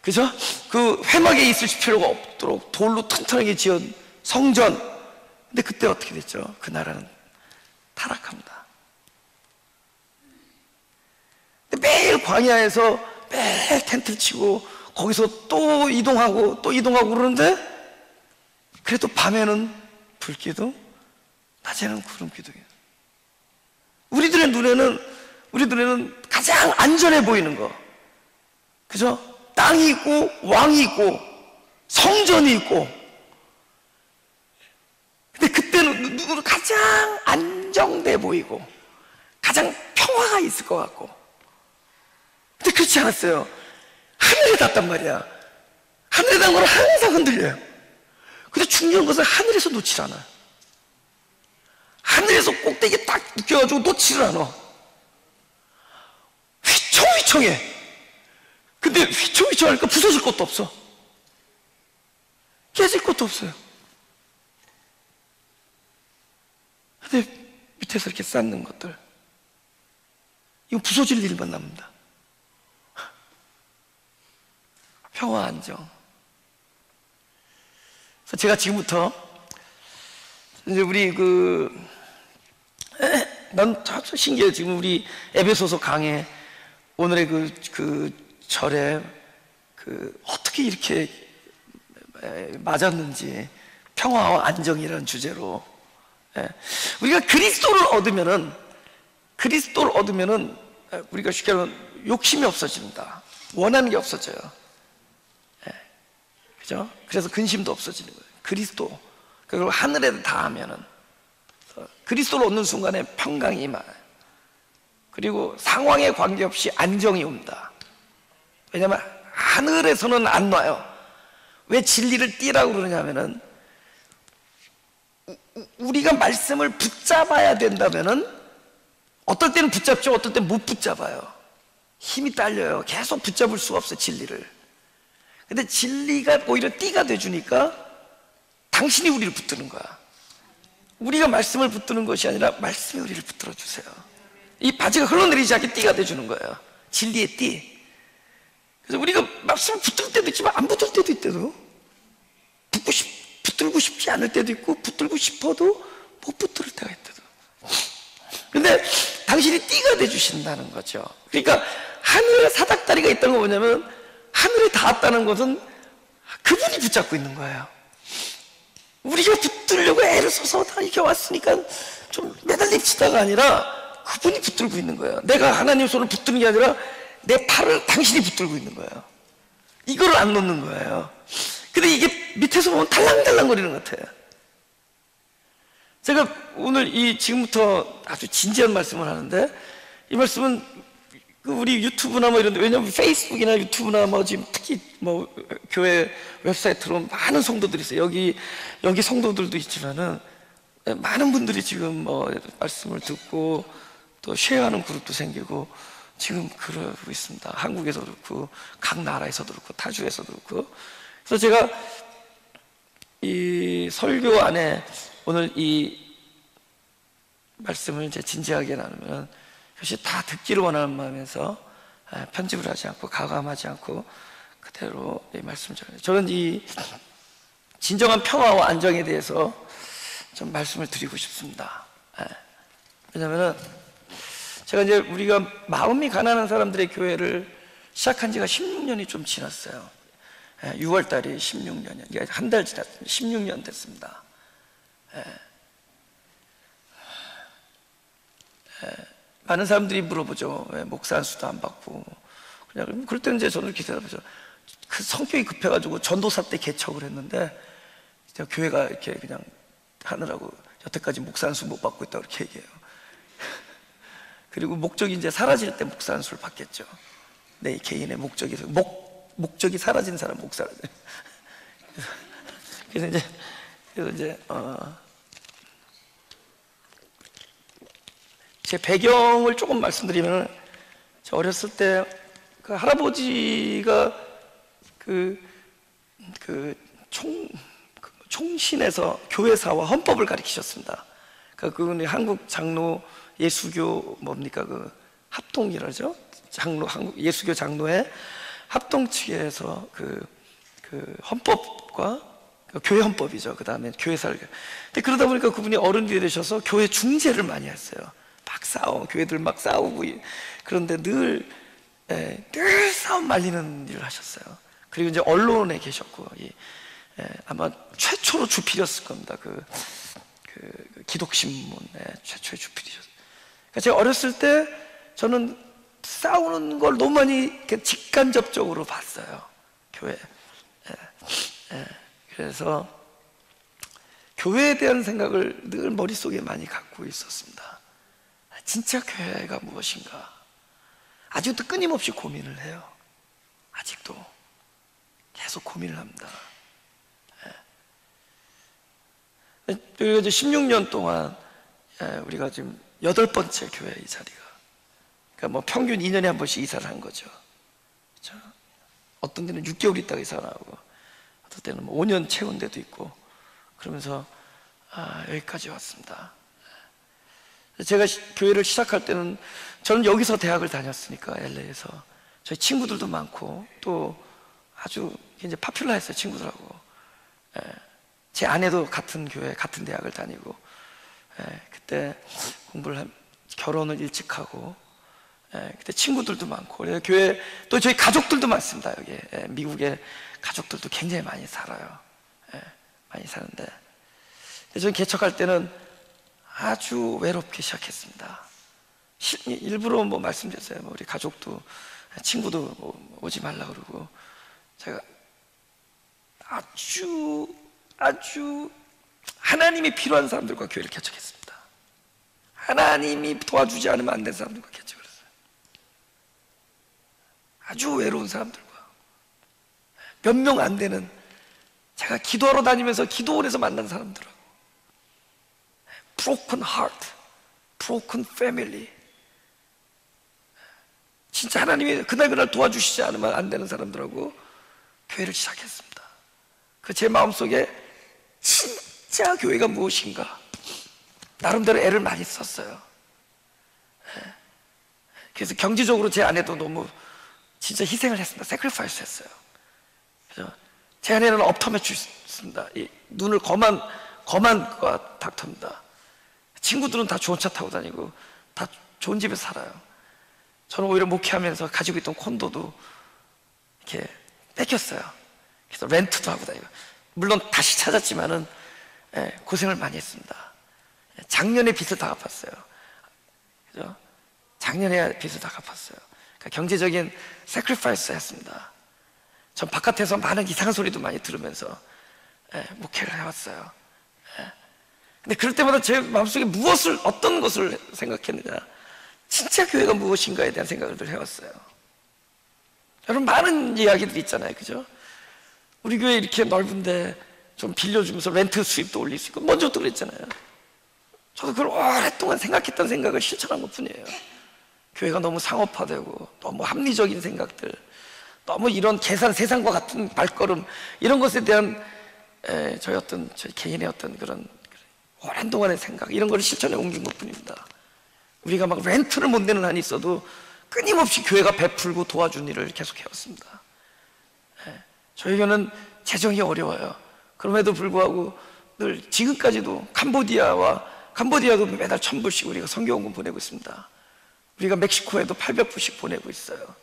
그죠? 그 회막에 있을 필요가 없도록 돌로 튼튼하게 지은 성전. 근데 그때 어떻게 됐죠? 그 나라는 타락합니다. 매일 광야에서 매일 텐트를 치고 거기서 또 이동하고 그러는데, 그래도 밤에는 불기둥, 낮에는 구름기둥이에요. 우리들의 눈에는 가장 안전해 보이는 거, 그죠? 땅이 있고 왕이 있고 성전이 있고. 근데 그때는 누구는 가장 안정돼 보이고 가장 평화가 있을 것 같고. 근데 그렇지 않았어요. 하늘에 닿단 말이야. 하늘에 닿은 거는 항상 흔들려요. 근데 중요한 것은 하늘에서 놓질 않아. 하늘에서 꼭대기에 딱 느껴가지고 놓지를 않아. 휘청휘청해. 근데 휘청휘청하니까 부서질 것도 없어. 깨질 것도 없어요. 근데 밑에서 이렇게 쌓는 것들, 이거 부서질 일만 납니다. 평화 안정. 그래서 제가 지금부터 이제 우리 난 참 신기해요. 지금 우리 에베소서 강해 오늘의 그 절에 어떻게 이렇게 맞았는지, 평화와 안정이라는 주제로. 우리가 그리스도를 얻으면은 우리가 쉽게 말하면 욕심이 없어진다. 원하는 게 없어져요. 그죠? 그래서 근심도 없어지는 거예요. 그리스도, 그걸 하늘에 닿으면은 그리스도를 얻는 순간에 평강이 임하요. 그리고 상황에 관계없이 안정이 옵니다. 왜냐하면 하늘에서는 안 놔요. 왜 진리를 띠라고 그러냐면은 우리가 말씀을 붙잡아야 된다면은 어떨 때는 붙잡죠, 어떨 때는 못 붙잡아요. 힘이 딸려요. 계속 붙잡을 수가 없어요, 진리를. 근데 진리가 오히려 띠가 돼주니까 당신이 우리를 붙드는 거야. 우리가 말씀을 붙드는 것이 아니라 말씀이 우리를 붙들어 주세요. 이 바지가 흘러내리지 않게 띠가 돼주는 거예요. 진리의 띠. 그래서 우리가 말씀을 붙들 때도 있지만 안 붙들 때도 있대도, 붙들고 싶지 않을 때도 있고 붙들고 싶어도 못 붙들 때가 있대도. 근데 당신이 띠가 돼주신다는 거죠. 그러니까 하늘에 사닥다리가 있다는 건 뭐냐면 하늘에 닿았다는 것은 그분이 붙잡고 있는 거예요. 우리가 붙들려고 애를 써서 다 이렇게 왔으니까 좀 매달립시다가 아니라 그분이 붙들고 있는 거예요. 내가 하나님 손을 붙드는 게 아니라 내 팔을 당신이 붙들고 있는 거예요. 이거를 안 놓는 거예요. 근데 이게 밑에서 보면 달랑달랑 거리는 것 같아요. 제가 오늘 지금부터 아주 진지한 말씀을 하는데, 이 말씀은 우리 유튜브나 뭐 이런데, 왜냐면 페이스북이나 유튜브나 뭐 지금 특히 뭐 교회 웹사이트로 많은 성도들이 있어요. 여기 성도들도 있지만은 많은 분들이 지금 뭐 말씀을 듣고 또 쉐어하는 그룹도 생기고 지금 그러고 있습니다. 한국에서도 그렇고 각 나라에서도 그렇고 타주에서도 그렇고. 그래서 제가 이 설교 안에 오늘 이 말씀을 이제 진지하게 나누면 그것이 다 듣기를 원하는 마음에서 편집을 하지 않고 가감하지 않고 그대로 이 말씀을 전해요. 저는 이 진정한 평화와 안정에 대해서 좀 말씀을 드리고 싶습니다. 왜냐하면 제가 이제 우리가 마음이 가난한 사람들의 교회를 시작한 지가 16년이 좀 지났어요. 6월 달이 16년이에요. 한 달 지났습니다. 16년 됐습니다. 많은 사람들이 물어보죠. 왜 목사 안수도 안 받고. 그냥 그럴 때는 이제 저는 이렇게 대답하죠. 그 성격이 급해가지고 전도사 때 개척을 했는데 교회가 이렇게 그냥 하느라고 여태까지 목사 안수 못 받고 있다고 이렇게 얘기해요. 그리고 목적이 이제 사라질 때 목사 안수를 받겠죠. 내 개인의 목적이 목적이 사라진 사람 목사를. 그래서 이제 제 배경을 조금 말씀드리면, 저 어렸을 때 그 할아버지가 총신에서 교회사와 헌법을 가르치셨습니다. 그분이 한국 장로 예수교 뭡니까 그 합동이라죠. 한국 예수교 장로회 합동 측에서 그 헌법과 교회 헌법이죠. 그 다음에 교회사를. 근데 그러다 보니까 그분이 어른이 되셔서 교회 중재를 많이 했어요. 막 교회들 막 싸우고. 그런데 늘 싸움 말리는 일을 하셨어요. 그리고 이제 언론에 계셨고, 아마 최초로 주필이었을 겁니다. 그 기독신문의 최초의 주필이셨어요. 그러니까 제가 어렸을 때 저는 싸우는 걸 너무 많이 직간접적으로 봤어요. 교회. 그래서 교회에 대한 생각을 늘 머릿속에 많이 갖고 있었습니다. 진짜 교회가 무엇인가? 아직도 끊임없이 고민을 해요. 아직도 계속 고민을 합니다. 우리가 이제 16년 동안 우리가 지금 8번째 교회 이 자리가, 그러니까 뭐 평균 2년에 한 번씩 이사를 한 거죠. 그렇죠? 어떤 데는 6개월 있다가 이사를 하고, 어떤 때는 뭐 5년 채운 데도 있고, 그러면서 여기까지 왔습니다. 제가 교회를 시작할 때는 저는 여기서 대학을 다녔으니까 LA에서 저희 친구들도 많고 또 아주 이제 파퓰러했어요, 친구들하고. 제 아내도 같은 교회 같은 대학을 다니고, 그때 결혼을 일찍 하고, 그때 친구들도 많고, 교회 또 저희 가족들도 많습니다. 여기 미국에 가족들도 굉장히 많이 살아요. 많이 사는데 저는 개척할 때는 아주 외롭게 시작했습니다. 일부러 뭐 말씀드렸어요. 뭐 우리 가족도 친구도 뭐 오지 말라 그러고, 제가 아주 하나님이 필요한 사람들과 교회를 개척했습니다. 하나님이 도와주지 않으면 안 되는 사람들과 개척을 했어요. 아주 외로운 사람들과, 몇 명 안 되는, 제가 기도하러 다니면서 기도원에서 만난 사람들하고, broken heart, broken family, 진짜 하나님이 그날 도와주시지 않으면 안 되는 사람들하고 교회를 시작했습니다. 그 제 마음속에 진짜 교회가 무엇인가, 나름대로 애를 많이 썼어요. 그래서 경제적으로 제 아내도 너무 진짜 희생을 했습니다. sacrifice 했어요. 그래서 제 아내는 업토메트리스트입니다. 눈을 검한 닥터입니다. 친구들은 다 좋은 차 타고 다니고 다 좋은 집에 살아요. 저는 오히려 목회하면서 가지고 있던 콘도도 이렇게 뺏겼어요. 그래서 렌트도 하고 다니고, 물론 다시 찾았지만은 고생을 많이 했습니다. 작년에 빚을 다 갚았어요. 그죠? 작년에 빚을 다 갚았어요. 그러니까 경제적인 sacrifice 했습니다. 전 바깥에서 많은 이상한 소리도 많이 들으면서 목회를 해왔어요. 근데 그럴 때마다 제 마음속에 어떤 것을 생각했느냐, 진짜 교회가 무엇인가에 대한 생각을 늘 해왔어요. 여러분, 많은 이야기들이 있잖아요, 그죠? 우리 교회 이렇게 넓은데 좀 빌려주면서 렌트 수입도 올릴 수 있고, 먼저도 그랬잖아요. 저도 그걸 오랫동안 생각했던 생각을 실천한 것 뿐이에요. 교회가 너무 상업화되고 너무 합리적인 생각들, 너무 이런 세상과 같은 발걸음, 이런 것에 대한 저희 개인의 어떤 그런 오랜 동안의 생각, 이런 걸 실천에 옮긴 것 뿐입니다. 우리가 막 렌트를 못 내는 한이 있어도 끊임없이 교회가 베풀고 도와준 일을 계속 해왔습니다. 저희 교회는 재정이 어려워요. 그럼에도 불구하고 늘 지금까지도 캄보디아도 매달 1,000불씩 우리가 선교원금 보내고 있습니다. 우리가 멕시코에도 800불씩 보내고 있어요.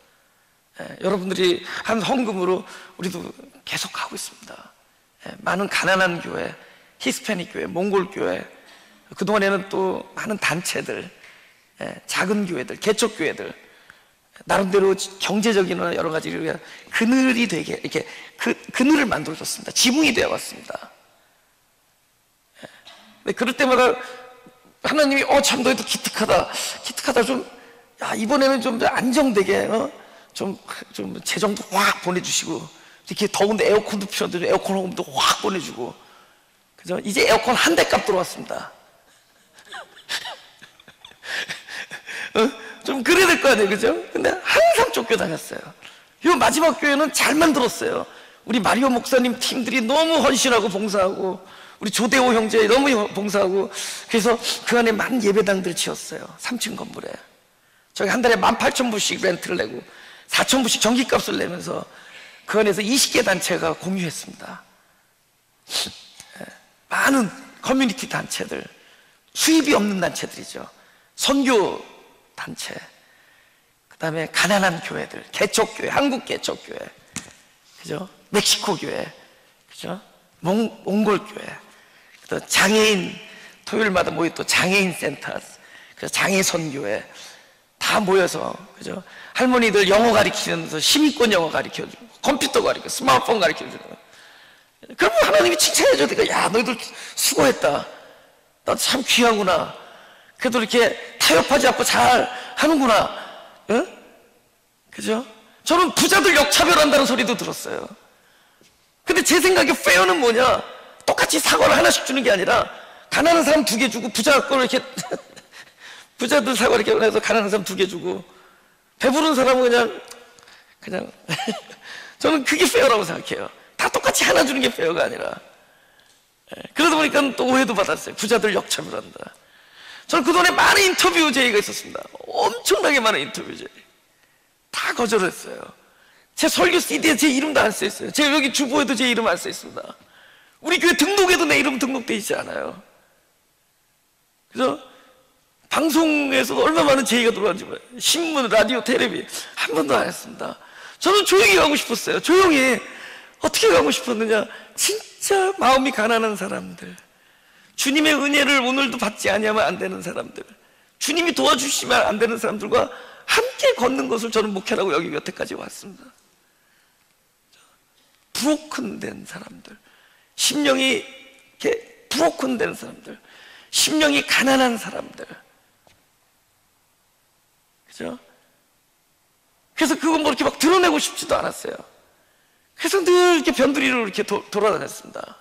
여러분들이 한 헌금으로 우리도 계속 하고 있습니다. 많은 가난한 교회, 히스패닉 교회, 몽골 교회, 그동안에는 또 많은 단체들, 작은 교회들, 개척 교회들, 나름대로 경제적인 여러 가지를 위한 그늘이 되게 이렇게 그늘을 만들어줬습니다. 지붕이 되어 왔습니다. 그럴 때마다 하나님이 참 너희도 기특하다 좀, 야, 이번에는 좀 안정되게 좀 재정도 확 보내주시고, 이렇게 더운데 에어컨도 필요한데 에어컨 호금도 확 보내주고, 그죠? 이제 에어컨 한 대 값 들어왔습니다. 좀 그래야 될 거 아니에요, 그죠? 근데 항상 쫓겨다녔어요. 이 마지막 교회는 잘 만들었어요. 우리 마리오 목사님 팀들이 너무 헌신하고 봉사하고, 우리 조대호 형제 너무 봉사하고, 그래서 그 안에 많은 예배당들 지었어요. 3층 건물에. 저희 한 달에 18,000불씩 렌트를 내고 4,000불씩 전기값을 내면서 그 안에서 20개 단체가 공유했습니다. 많은 커뮤니티 단체들, 수입이 없는 단체들이죠. 선교 단체, 그 다음에 가난한 교회들, 개척교회, 한국 개척교회, 그죠? 멕시코 교회, 그죠? 몽골 교회, 또 장애인, 토요일마다 모여 또 장애인 센터, 그래서 장애 선교회 다 모여서, 그죠? 할머니들 영어 가르치면서 시민권 영어 가르쳐주고, 컴퓨터 가르쳐, 스마트폰 가르쳐주고. 그러면 하나님이 칭찬해줘야 돼. 야, 너희들 수고했다. 나 참 귀하구나. 그래도 이렇게 타협하지 않고 잘 하는구나. 응? 그죠? 저는 부자들 역차별한다는 소리도 들었어요. 근데 제 생각에 페어는 뭐냐? 똑같이 사과를 하나씩 주는 게 아니라 가난한 사람 2개 주고 부자 거를 이렇게 부자들 사과 이렇게 해서 가난한 사람 2개 주고 배부른 사람은 그냥 저는 그게 페어라고 생각해요. 다 똑같이 하나 주는 게 페어가 아니라. 그러다 보니까 또 오해도 받았어요. 부자들 역차별한다. 저는 그동안에 많은 인터뷰 제의가 있었습니다. 엄청나게 많은 인터뷰 제의. 다 거절했어요. 제 설교 CD에 제 이름도 안 써있어요. 제 여기 주보에도 제 이름 안 써있습니다. 우리 교회 등록에도 내 이름 등록되어 있지 않아요. 그래서 방송에서도 얼마나 많은 제의가 들어왔는지 몰라요. 신문, 라디오, 텔레비 한 번도 안 했습니다. 저는 조용히 가고 싶었어요. 조용히. 어떻게 가고 싶었느냐? 진짜 마음이 가난한 사람들, 주님의 은혜를 오늘도 받지 아니하면 안 되는 사람들, 주님이 도와주시면 안 되는 사람들과 함께 걷는 것을 저는 목회라고 여기 여태까지 왔습니다. 브로큰된 사람들, 심령이 이렇게 브로큰된 사람들, 심령이 가난한 사람들, 그죠? 그래서 그건 뭐 이렇게 막 드러내고 싶지도 않았어요. 그래서 늘 이렇게 변두리로 이렇게 돌아다녔습니다.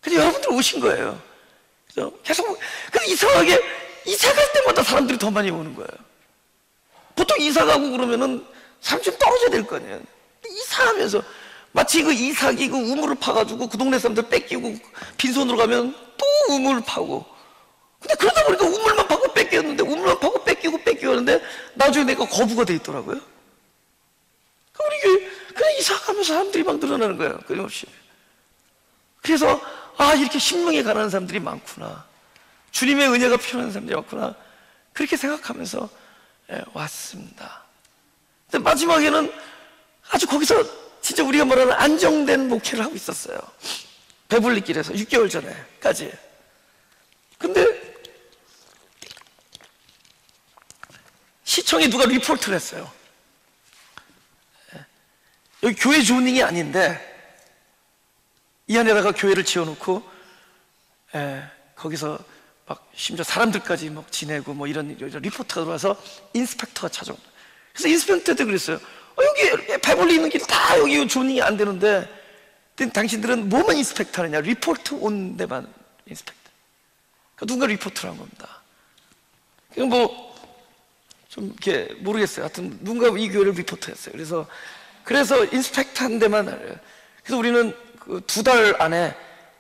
근데 여러분들 오신 거예요. 그죠? 계속, 근데 이상하게 이사 갈 때마다 사람들이 더 많이 오는 거예요. 보통 이사 가고 그러면은 사람 좀 떨어져야 될 거 아니에요. 이사하면서 마치 그 이삭이 그 우물을 파가지고 그 동네 사람들 뺏기고 빈손으로 가면 또 우물을 파고, 근데 그러다 보니까 우물만 파고 뺏겼는데 우물만 파고 뺏기고 하는데 나중에 내가 거부가 돼 있더라고요. 우리 교회 그냥 이사가면서 사람들이 막 늘어나는 거예요, 끊임없이. 그래서 아, 이렇게 심령에 가난한 사람들이 많구나, 주님의 은혜가 필요한 사람들이 많구나, 그렇게 생각하면서 왔습니다. 근데 마지막에는 아주 거기서 진짜 우리가 말하는 안정된 목회를 하고 있었어요. 배불리길에서 6개월 전에까지. 근데 시청에 누가 리포트를 했어요. 여기 교회 조닝이 아닌데 이 안에다가 교회를 지어놓고 거기서 막 심지어 사람들까지 막 지내고 뭐 이런 리포트가 들어와서 인스펙터가 찾아옵니다. 그래서 인스펙터한테 그랬어요. 여기 배불리 있는 길 다 여기 조닝이 안 되는데 당신들은 뭐만 인스펙터 하느냐, 리포트 온 데만 인스펙터. 그러니까 누군가 리포트를 한 겁니다. 그냥 뭐 좀 이렇게 모르겠어요. 하여튼 누군가 이 교회를 리포트했어요. 그래서 인스펙트 한 데만 알아요. 그래서 우리는 그 2달 안에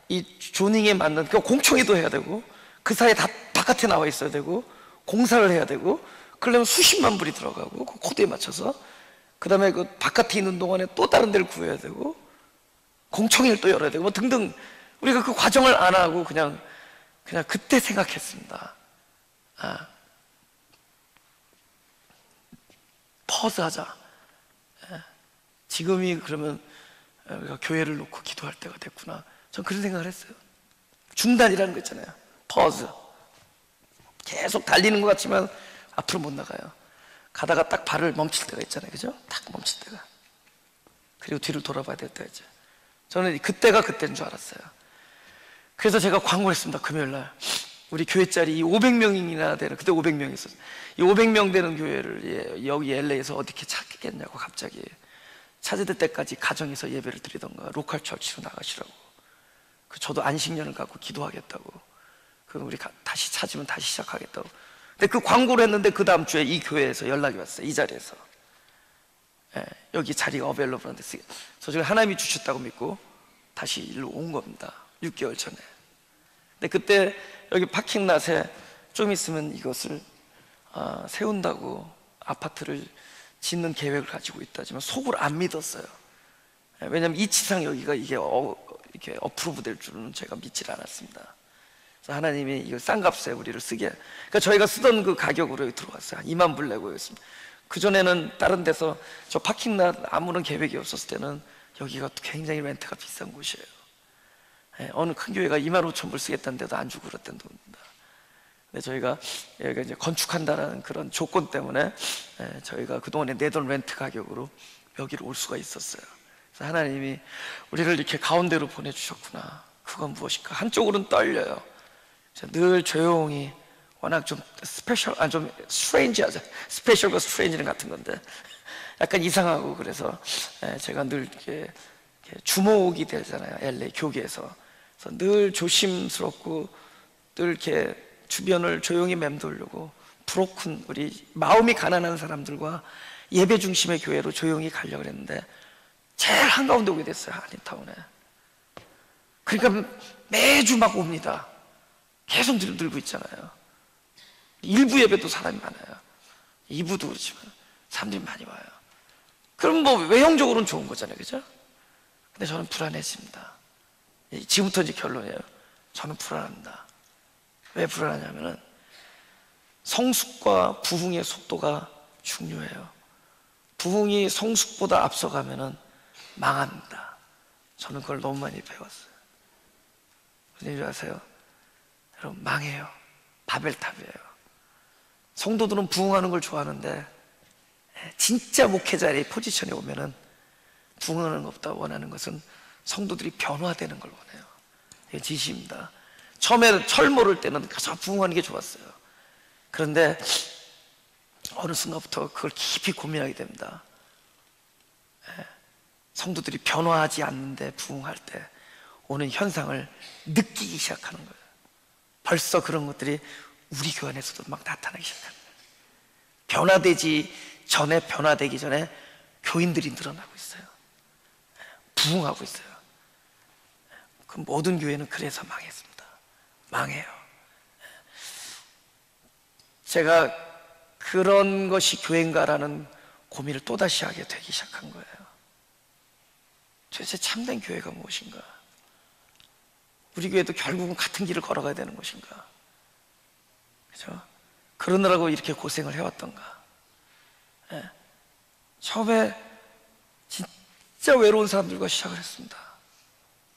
이 조닝에 맞는, 그 공청회도 해야 되고 그 사이에 다 바깥에 나와 있어야 되고 공사를 해야 되고, 그러려면 수십만 불이 들어가고 그 코드에 맞춰서, 그 다음에 그 바깥에 있는 동안에 또 다른 데를 구해야 되고 공청회를 또 열어야 되고 뭐 등등. 우리가 그 과정을 안 하고 그냥 그때 생각했습니다. 퍼즈하자. 지금이 그러면 우리가 교회를 놓고 기도할 때가 됐구나. 전 그런 생각을 했어요. 중단이라는 거 있잖아요. 퍼즈. 계속 달리는 것 같지만 앞으로 못 나가요. 가다가 딱 발을 멈출 때가 있잖아요. 그죠? 딱 멈출 때가. 그리고 뒤를 돌아봐야 될 때가 있죠. 저는 그때가 그때인 줄 알았어요. 그래서 제가 광고를 했습니다. 금요일날 우리 교회짜리 500명이나 되는, 그때 500명이 있었어요. 이 500명 되는 교회를 여기 LA에서 어떻게 찾겠냐고 갑자기. 찾을 때까지 가정에서 예배를 드리던가 로컬 처치로 나가시라고. 저도 안식년을 갖고 기도하겠다고. 그럼 우리 다시 찾으면 다시 시작하겠다고. 근데 그 광고를 했는데 그 다음 주에 이 교회에서 연락이 왔어요. 이 자리에서 여기 자리가 어벨러블한데 저 지금 하나님이 주셨다고 믿고 다시 일로 온 겁니다. 6개월 전에. 근데 그때 여기 파킹랏에 좀 있으면 이것을 세운다고 아파트를 짓는 계획을 가지고 있다지만 속으로 안 믿었어요. 왜냐하면 이치상 여기가 이게 이렇게 어프로브 될 줄은 제가 믿질 않았습니다. 그래서 하나님이 이거 싼 값에 우리를 쓰게, 그러니까 저희가 쓰던 그 가격으로 여기 들어왔어요. 한 2만 불 내고 있습니다. 그전에는 다른 데서 저 파킹랏 아무런 계획이 없었을 때는 여기가 굉장히 렌트가 비싼 곳이에요. 어느 큰 교회가 2만 5천 불 쓰겠다는 데도 안 주고 그랬던 겁니다. 근데 저희가 여기가 이제 건축한다는 그런 조건 때문에 저희가 그동안에 내던 렌트 가격으로 여기로 올 수가 있었어요. 그래서 하나님이 우리를 이렇게 가운데로 보내주셨구나. 그건 무엇일까? 한쪽으로는 떨려요. 늘 조용히, 워낙 좀 스페셜, 좀 스트레인지하죠. 스페셜과 스트레인지는 같은 건데 약간 이상하고, 그래서 제가 늘 이렇게 주목이 되잖아요. LA 교계에서. 그래서 늘 조심스럽고 늘 이렇게 주변을 조용히 맴돌려고 브로큰, 우리 마음이 가난한 사람들과 예배 중심의 교회로 조용히 가려고 했는데 제일 한가운데 오게 됐어요. 한인타운에. 그러니까 매주 막 옵니다. 계속 늘고 있잖아요. 1부 예배도 사람이 많아요. 2부도 그렇지만 사람들이 많이 와요. 그럼 뭐 외형적으로는 좋은 거잖아요. 그죠? 근데 저는 불안해집니다. 지금부터 이제 결론이에요. 저는 불안합니다. 왜 불안하냐면은 성숙과 부흥의 속도가 중요해요. 부흥이 성숙보다 앞서가면은 망합니다. 저는 그걸 너무 많이 배웠어요. 무슨 줄 아세요? 여러분, 망해요. 바벨탑이에요. 성도들은 부흥하는 걸 좋아하는데 진짜 목회자의 포지션에 오면은 부흥하는 것보다 원하는 것은 성도들이 변화되는 걸 원해요. 이게 진심입니다. 처음에 철 모를 때는 가서 부흥하는 게 좋았어요. 그런데 어느 순간부터 그걸 깊이 고민하게 됩니다. 성도들이 변화하지 않는데 부흥할 때 오는 현상을 느끼기 시작하는 거예요. 벌써 그런 것들이 우리 교회 안에서도 막 나타나기 시작하는 거예요. 변화되기 전에 교인들이 늘어나고 있어요. 부흥하고 있어요. 그 모든 교회는 그래서 망했습니다. 망해요. 제가 그런 것이 교회인가라는 고민을 또다시 하게 되기 시작한 거예요. 도대체 참된 교회가 무엇인가? 우리 교회도 결국은 같은 길을 걸어가야 되는 것인가? 그죠? 그러느라고 이렇게 고생을 해왔던가? 처음에 진짜 외로운 사람들과 시작을 했습니다.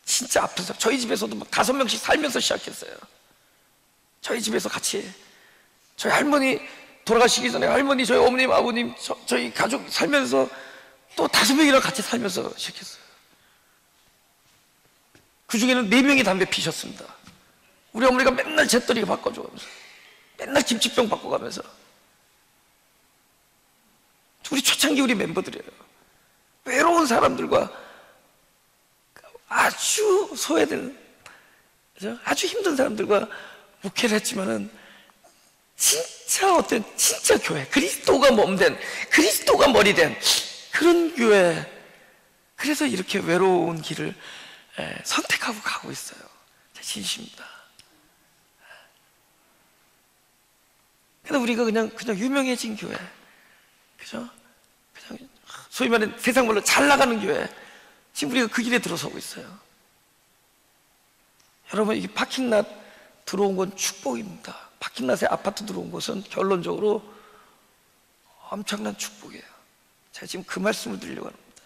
진짜 아픈 사람. 저희 집에서도 막 5명씩 살면서 시작했어요. 저희 집에서 같이, 저희 할머니 돌아가시기 전에 할머니, 저희 어머님, 아버님, 저희 가족 살면서 또 5명이랑 같이 살면서 시작했어요. 그 중에는 4명이 담배 피셨습니다. 우리 어머니가 맨날 재떨이가 바꿔줘가면서, 맨날 김치병 바꿔가면서. 우리 초창기 우리 멤버들이에요. 외로운 사람들과 아주 소외된, 아주 힘든 사람들과 목회를 했지만은 진짜 교회, 그리스도가 몸된, 그리스도가 머리 된 그런 교회. 그래서 이렇게 외로운 길을 선택하고 가고 있어요. 진심입니다. 근데 우리가 그냥 유명해진 교회, 그죠? 그냥 소위 말하는 세상 말로 잘 나가는 교회, 지금 우리가 그 길에 들어서고 있어요. 여러분, 이게 파킹랏 들어온 건 축복입니다. 파킹랏에 아파트 들어온 것은 결론적으로 엄청난 축복이에요. 제가 지금 그 말씀을 드리려고 합니다.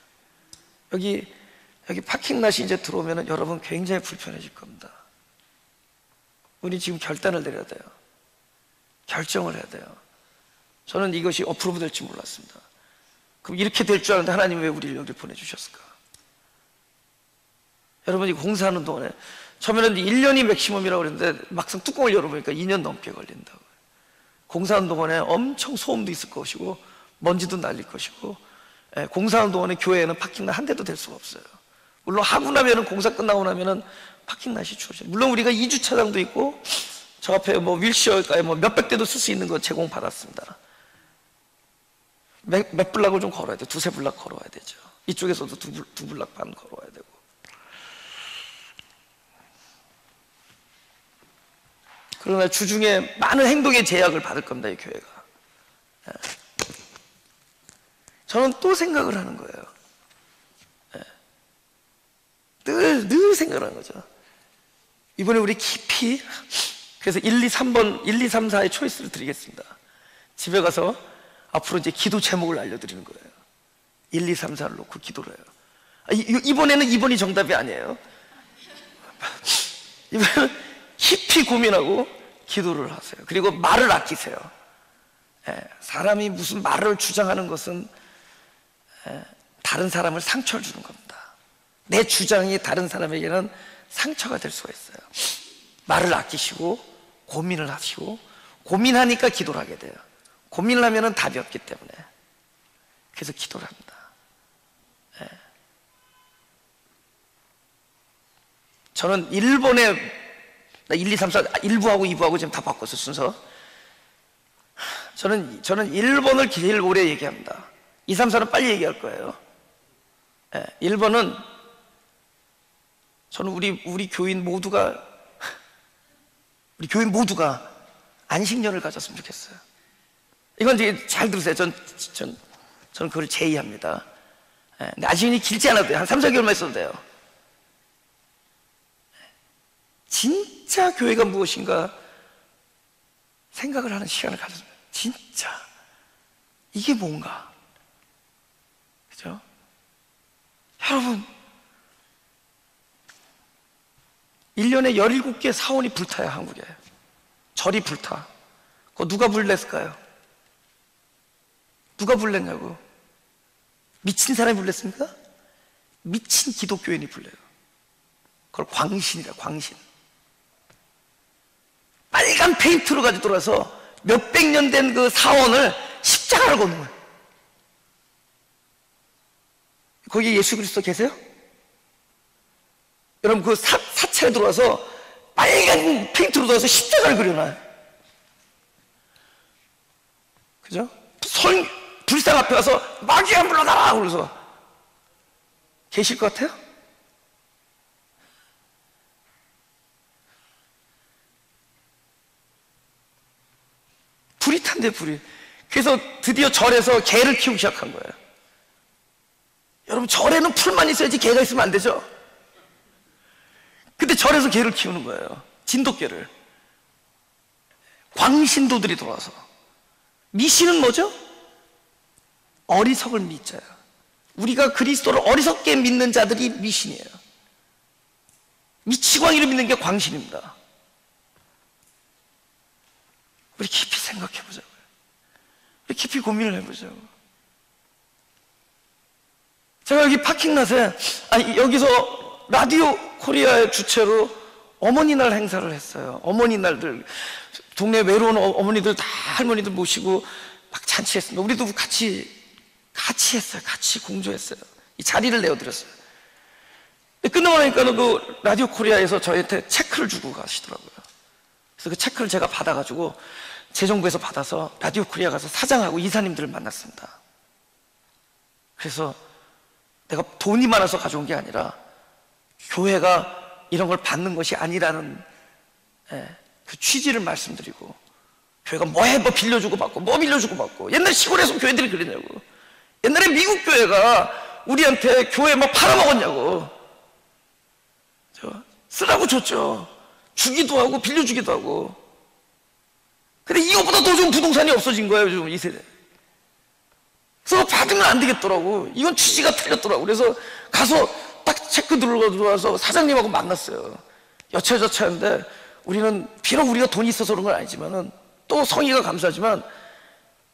여기 파킹랏이 이제 들어오면 여러분 굉장히 불편해질 겁니다. 우리 지금 결단을 내려야 돼요. 결정을 해야 돼요. 저는 이것이 어프로브 될지 몰랐습니다. 그럼 이렇게 될 줄 알았는데 하나님 왜 우리를 여기 보내주셨을까? 여러분이 공사하는 동안에 처음에는 1년이 맥시멈이라고 그랬는데 막상 뚜껑을 열어보니까 2년 넘게 걸린다고. 공사하는 동안에 엄청 소음도 있을 것이고 먼지도 날릴 것이고, 공사하는 동안에 교회에는 파킹랏 한 대도 될 수가 없어요. 물론 하고 나면은, 공사 끝나고 나면은 파킹랏이 주어져요. 물론 우리가 2주차장도 있고 저 앞에 뭐 윌시어가에 뭐 몇백 대도 쓸 수 있는 거 제공받았습니다. 몇 블락을 좀 걸어야 돼요. 2-3블락 걸어야 되죠. 이쪽에서도 두 블락 반 걸어야 되고. 그러나 주중에 많은 행동의 제약을 받을 겁니다, 이 교회가. 저는 또 생각을 하는 거예요. 늘 생각을 하는 거죠. 이번에 우리 깊이, 그래서 1, 2, 3번, 1, 2, 3, 4의 초이스를 드리겠습니다. 집에 가서 앞으로 이제 기도 제목을 알려드리는 거예요. 1, 2, 3, 4를 놓고 기도를 해요. 이번에는 2번이 정답이 아니에요. 이번에는 깊이 고민하고 기도를 하세요. 그리고 말을 아끼세요. 사람이 무슨 말을 주장하는 것은 다른 사람을 상처를 주는 겁니다. 내 주장이 다른 사람에게는 상처가 될 수가 있어요. 말을 아끼시고 고민을 하시고, 고민하니까 기도를 하게 돼요. 고민을 하면 답이 없기 때문에. 그래서 기도를 합니다. 저는 1번에 1, 2, 3, 4 1부하고 2부하고 지금 다 바꿨어요, 순서. 저는 1번을 제일 오래 얘기합니다. 2, 3, 4는 빨리 얘기할 거예요. 1번은 저는 우리 교인 모두가 안식년을 가졌으면 좋겠어요. 이건 되게 잘 들으세요. 저는 그걸 제의합니다. 근데 안식년이 길지 않아도 돼요. 한 3, 4개월만 있어도 돼요. 진짜 교회가 무엇인가 생각을 하는 시간을 가졌어요. 진짜 이게 뭔가, 그죠? 여러분, 1년에 17개 사원이 불타요. 한국에 절이 불타. 그거 누가 불 냈을까요? 누가 불렀냐고? 미친 사람이 불렀습니까? 미친 기독교인이 불러요. 그걸 광신이라, 광신. 빨간 페인트로 가지고 돌아서 몇백 년 된 그 사원을 십자가를 걷는 거예요. 거기 예수 그리스도 계세요? 여러분 그 사찰에 들어와서 빨간 페인트로 들어와서 십자가를 그려놔요. 그죠? 불상 앞에 가서 마귀야 물러나라 그래서 계실 것 같아요? 불이 탄대, 불이. 그래서 드디어 절에서 개를 키우기 시작한 거예요. 여러분 절에는 풀만 있어야지 개가 있으면 안 되죠? 근데 절에서 개를 키우는 거예요. 진돗개를. 광신도들이 돌아와서. 미신은 뭐죠? 어리석을 믿자요. 우리가 그리스도를 어리석게 믿는 자들이 미신이에요. 미치광이를 믿는 게 광신입니다. 우리 깊이 생각해 보자고요. 우리 깊이 고민을 해보자고. 제가 여기 파킹랏에, 여기서 라디오 코리아의 주최로 어머니날 행사를 했어요. 어머니날들, 동네 외로운 어머니들 다 할머니들 모시고 막 잔치했습니다. 우리도 같이 했어요. 같이 공조했어요. 이 자리를 내어드렸어요. 끝나고 나니까 그 라디오 코리아에서 저희한테 체크를 주고 가시더라고요. 그래서 그 체크를 제가 받아가지고 재정부에서 받아서 라디오 코리아 가서 사장하고 이사님들을 만났습니다. 그래서 내가 돈이 많아서 가져온 게 아니라 교회가 이런 걸 받는 것이 아니라는 그 취지를 말씀드리고, 교회가 뭐 빌려주고 받고 뭐 빌려주고 받고, 옛날 시골에서 교회들이 그러냐고. 옛날에 미국 교회가 우리한테 교회 뭐 팔아먹었냐고. 쓰라고 줬죠. 주기도 하고 빌려주기도 하고. 근데 이거보다 더 좋은 부동산이 없어진 거예요, 요즘 이 세대. 그래서 받으면 안 되겠더라고. 이건 취지가 틀렸더라고. 그래서 가서 딱 체크 들어와서 사장님하고 만났어요. 여차저차한데 우리는 비록 우리가 돈이 있어서 그런 건 아니지만은, 또 성의가 감사하지만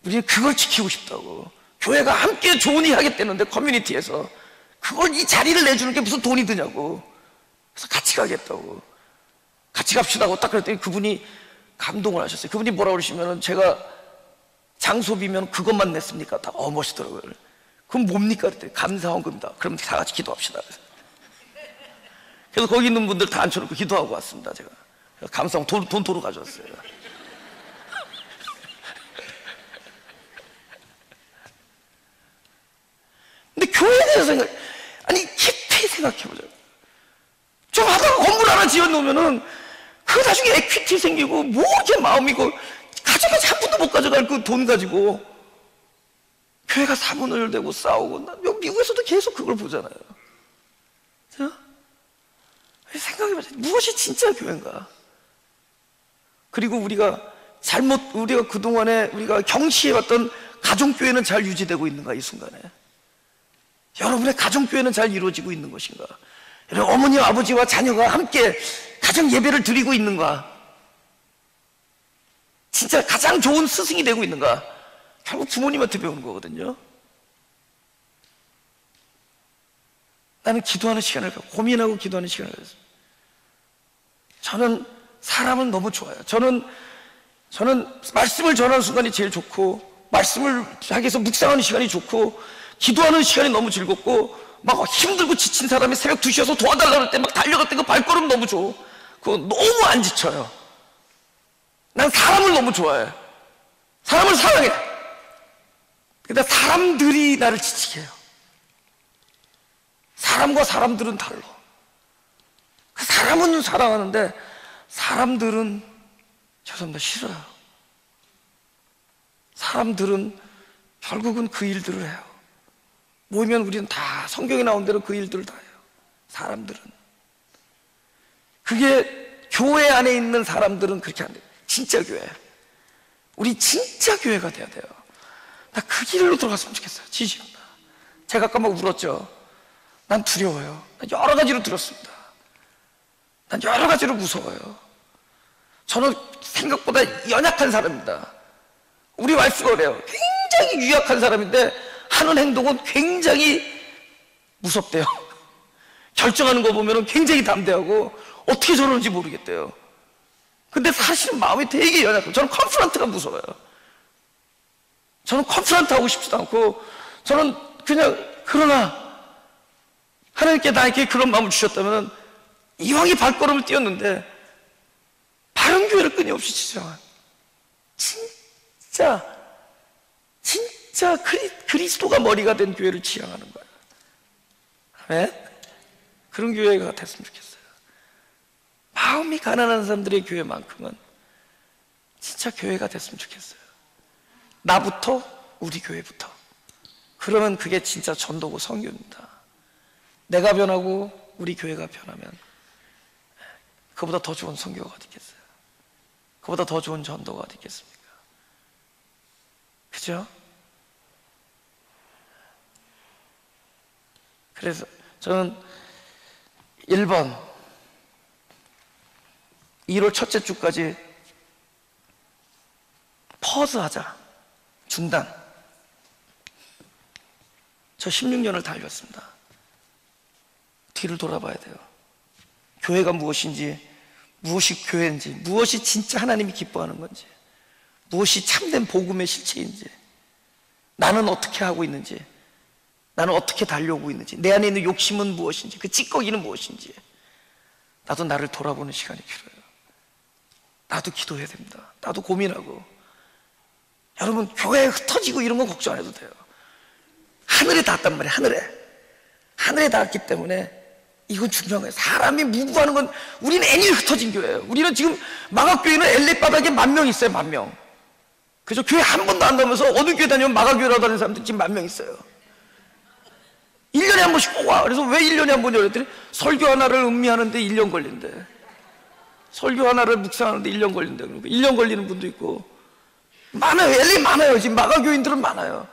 우리는 그걸 지키고 싶다고. 교회가 함께 좋은 일 하겠다는데 커뮤니티에서 그걸, 이 자리를 내주는 게 무슨 돈이 드냐고. 그래서 같이 가겠다고. 같이 갑시다고 딱 그랬더니 그분이 감동을 하셨어요. 그분이 뭐라고 그러시면은, 제가 장소비면 그것만 냈습니까? 다 멋있더라고요. 그럼 뭡니까? 그랬더니 감사헌금이다. 그럼 다 같이 기도합시다. 그래서 거기 있는 분들 다 앉혀놓고 기도하고 왔습니다. 제가 감사헌금 돈 도로 가져왔어요. 근데 교회에 대해서 깊이 생각해보자고. 좀 하다가 건물 하나 지어놓으면은 그 나중에 에퀴티 생기고 뭐 이렇게 마음이고, 가져가지 한 푼도 못 가져갈 그 돈 가지고 교회가 사문을대고 싸우고. 미국에서도 계속 그걸 보잖아요. 생각해보자. 무엇이 진짜 교회인가? 그리고 우리가 그동안에 우리가 경시해왔던 가정교회는 잘 유지되고 있는가? 이 순간에 여러분의 가정교회는 잘 이루어지고 있는 것인가? 여러분, 어머니와 아버지와 자녀가 함께 가정 예배를 드리고 있는가? 진짜 가장 좋은 스승이 되고 있는가? 결국 부모님한테 배우는 거거든요. 나는 기도하는 시간을, 고민하고 기도하는 시간을 가졌어요. 저는 사람은 너무 좋아요. 저는 말씀을 전하는 순간이 제일 좋고, 말씀을 하기 위해서 묵상하는 시간이 좋고, 기도하는 시간이 너무 즐겁고, 막 힘들고 지친 사람이 새벽 2시에 와서 도와달라고 할 때 막 달려갈 때 그 발걸음 너무 좋아. 그거 너무 안 지쳐요. 난 사람을 너무 좋아해. 사람을 사랑해. 근데 사람들이 나를 지치게 해요. 사람과 사람들은 달라. 그 사람은 사랑하는데 사람들은, 죄송합니다, 싫어요. 사람들은 결국은 그 일들을 해요. 모이면 우리는 다 성경에 나온 대로 그 일들을 다 해요. 사람들은. 그게 교회 안에 있는 사람들은 그렇게 안 돼요. 진짜 교회. 우리 진짜 교회가 돼야 돼요. 나 그 길로 들어갔으면 좋겠어요. 진심입니다. 제가 아까 막 울었죠. 난 두려워요. 난 여러 가지로 두렵습니다. 난 여러 가지로 무서워요. 저는 생각보다 연약한 사람입니다. 우리 와이프가 그래요. 굉장히 유약한 사람인데 하는 행동은 굉장히 무섭대요. 결정하는 거 보면 굉장히 담대하고 어떻게 저러는지 모르겠대요. 근데 사실은 마음이 되게 연약해요. 저는 컨프런트가 무서워요. 저는 컨프런트 하고 싶지도 않고, 저는 그냥, 그러나 하나님께 나에게 그런 마음을 주셨다면 이왕이 발걸음을 뛰었는데 바른 교회를 끊임없이 지정한, 진짜 그리스도가 머리가 된 교회를 지향하는 거예요. 아멘? 그런 교회가 됐으면 좋겠어요. 마음이 가난한 사람들의 교회만큼은 진짜 교회가 됐으면 좋겠어요. 나부터, 우리 교회부터. 그러면 그게 진짜 전도고 선교입니다. 내가 변하고 우리 교회가 변하면 그보다 더 좋은 선교가 어디 있겠어요? 그보다 더 좋은 전도가 어디 있겠습니까? 그죠? 그래서 저는 1번 1월 첫째 주까지 퍼즈하자. 중단. 저 16년을 달렸습니다. 뒤를 돌아봐야 돼요. 교회가 무엇인지, 무엇이 교회인지, 무엇이 진짜 하나님이 기뻐하는 건지, 무엇이 참된 복음의 실체인지, 나는 어떻게 하고 있는지, 나는 어떻게 달려오고 있는지, 내 안에 있는 욕심은 무엇인지, 그 찌꺼기는 무엇인지, 나도 나를 돌아보는 시간이 필요해요. 나도 기도해야 됩니다. 나도 고민하고. 여러분, 교회에 흩어지고 이런 건 걱정 안 해도 돼요. 하늘에 닿았단 말이에요. 하늘에 닿았기 때문에 이건 중요한 거예요. 사람이 무구하는 건, 우리는 애니 흩어진 교회예요. 우리는 지금 마각교회는 LA 바닥에 10,000명 있어요. 10,000명. 그래서 교회 한 번도 안 다니면서 어느 교회 다니면 마각교회라고 다니는 사람들 지금 10,000명 있어요. 1년에 한 번씩 꼭 와. 그래서 왜 1년에 한 번이라고 했더니 설교 하나를 음미하는데 1년 걸린대. 설교 하나를 묵상하는데 1년 걸린대. 그러니까 1년 걸리는 분도 있고 많아요. LA 많아요. 지금 마가교인들은 많아요.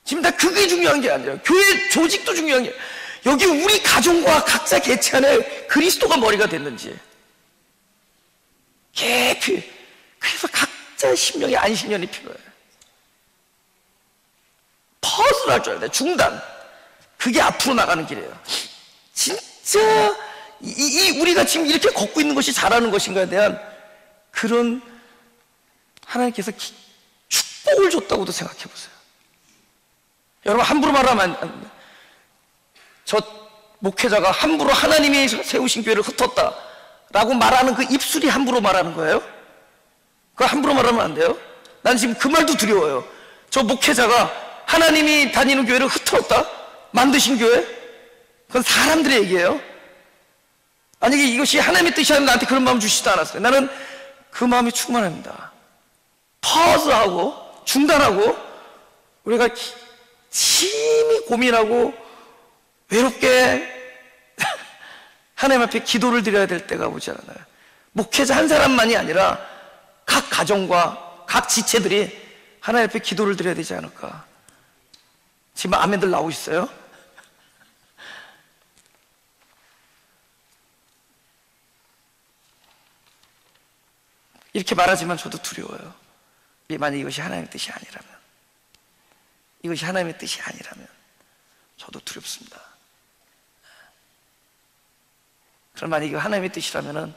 지금 다 그게 중요한 게 아니라 교회 조직도 중요한 게, 여기 우리 가정과 각자 개체 안에 그리스도가 머리가 됐는지 깊이. 그래서 각자의 심령의 안식년이 필요해요. 퍼즐 할 줄 알아야 돼. 중단. 그게 앞으로 나가는 길이에요. 진짜 우리가 지금 이렇게 걷고 있는 것이 잘하는 것인가에 대한 그런, 하나님께서 축복을 줬다고도 생각해 보세요. 여러분, 함부로 말하면 안 돼. 저 목회자가 함부로 하나님이 세우신 교회를 흩었다라고 말하는 그 입술이 함부로 말하는 거예요? 그거 함부로 말하면 안 돼요? 난 지금 그 말도 두려워요. 저 목회자가 하나님이 다니는 교회를 흩었다? 만드신 교회? 그건 사람들의 얘기예요. 만약에 이것이 하나님의 뜻이 아니면 나한테 그런 마음 주시지도 않았어요. 나는 그 마음이 충만합니다. 퍼즈하고 중단하고 우리가 심히 고민하고 외롭게 하나님 앞에 기도를 드려야 될 때가 오지 않아요. 목회자 한 사람만이 아니라 각 가정과 각 지체들이 하나님 앞에 기도를 드려야 되지 않을까. 지금 아멘들 나오고 있어요? 이렇게 말하지만 저도 두려워요. 만약 이것이 하나님의 뜻이 아니라면, 이것이 하나님의 뜻이 아니라면 저도 두렵습니다. 그럼 만약 이거 하나님의 뜻이라면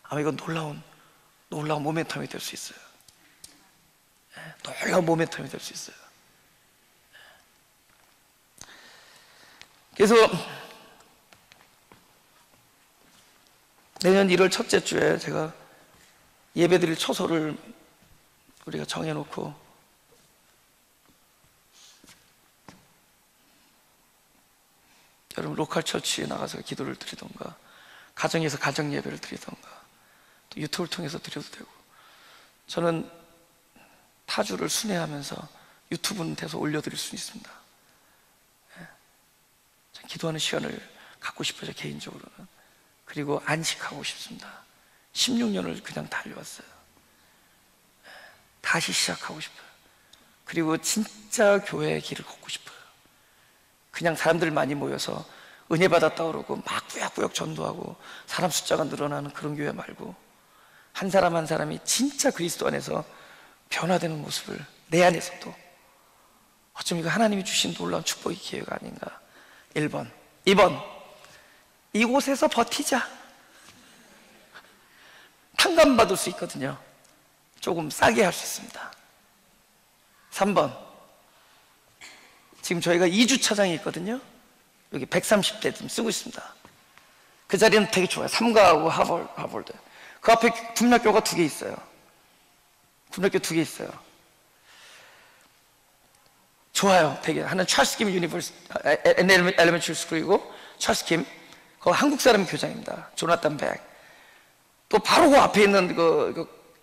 아마 이건 놀라운 모멘텀이 될 수 있어요. 놀라운 모멘텀이 될 수 있어요. 그래서 내년 1월 첫째 주에 제가 예배드릴 초소를 우리가 정해놓고, 여러분 로컬 처치에 나가서 기도를 드리던가, 가정에서 가정 예배를 드리던가, 또 유튜브를 통해서 드려도 되고, 저는 타주를 순회하면서 유튜브는 돼서 올려드릴 수 있습니다. 기도하는 시간을 갖고 싶어요, 개인적으로는. 그리고 안식하고 싶습니다. 16년을 그냥 달려왔어요. 다시 시작하고 싶어요. 그리고 진짜 교회의 길을 걷고 싶어요. 그냥 사람들 많이 모여서 은혜 받았다 그러고 막 꾸역꾸역 전도하고 사람 숫자가 늘어나는 그런 교회 말고, 한 사람 한 사람이 진짜 그리스도 안에서 변화되는 모습을 내 안에서도 어쩜 이거 하나님이 주신 놀라운 축복의 기회가 아닌가. 1번. 2번, 이곳에서 버티자. 탕감받을 수 있거든요. 조금 싸게 할 수 있습니다. 3번, 지금 저희가 2주차장이 있거든요. 여기 130대 좀 쓰고 있습니다. 그 자리는 되게 좋아요. 삼가하고 하버드. 그 앞에 국민학교가 2개 있어요. 국민학교 2개 있어요. 좋아요. 되게. 하나는 찰스 킴 유니버시티 엘리멘터리 스쿨이고, 찰스 킴, 그 한국 사람 교장입니다. 조나탄 백. 또 바로 그 앞에 있는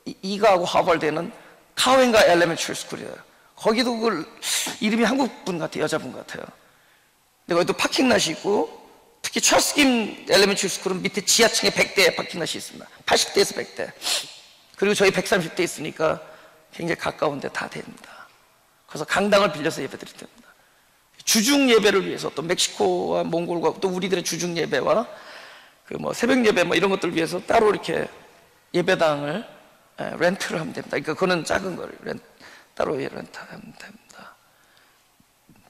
이가하고 하버드에는 카웬가 엘리멘터리 스쿨이에요. 거기도 이름이 한국 분 같아요. 여자분 같아요. 근데 거기도 파킹랏이 있고, 특히 찰스 킴 엘리멘터리 스쿨은 밑에 지하층에 100대 파킹랏이 있습니다. 80대에서 100대. 그리고 저희 130대 있으니까 굉장히 가까운데 다 됩니다. 그래서 강당을 빌려서 예배드릴 때입니다. 주중 예배를 위해서 또 멕시코와 몽골과 또 우리들의 주중 예배와 그 새벽 예배 이런 것들을 위해서 따로 이렇게 예배당을 렌트를 하면 됩니다. 그러니까 그거는 작은 거를 따로 렌트하면 됩니다.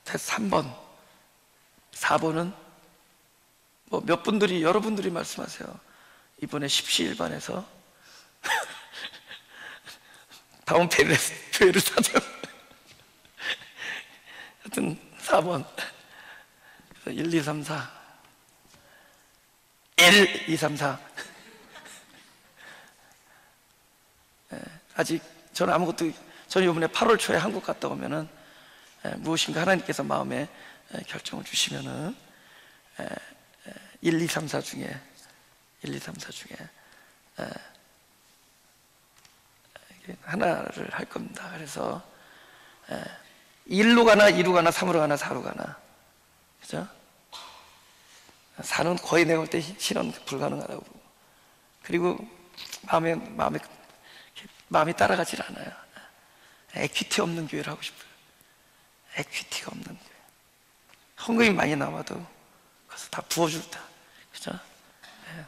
3번, 4번은 몇 분들이, 여러분들이 말씀하세요. 이번에 십시일반에서 다운페이를 사죠. 하여튼 4번 1, 2, 3, 4 1, 2, 3, 4 아직 저는 아무것도, 저는 이번에 8월 초에 한국 갔다 오면은 무엇인가 하나님께서 마음에 결정을 주시면은 1, 2, 3, 4 중에 1, 2, 3, 4 중에 하나를 할 겁니다. 그래서 1로 가나 2로 가나 3으로 가나 4로 가나, 그죠? 4는 거의 내가 볼 때 실현 불가능하다고. 그리고 마음이 따라가질 않아요. 에퀴티 없는 교회를 하고 싶어요. 에퀴티가 없는 교회. 헌금이 많이 나와도 그래서 다 부어줄다, 그죠?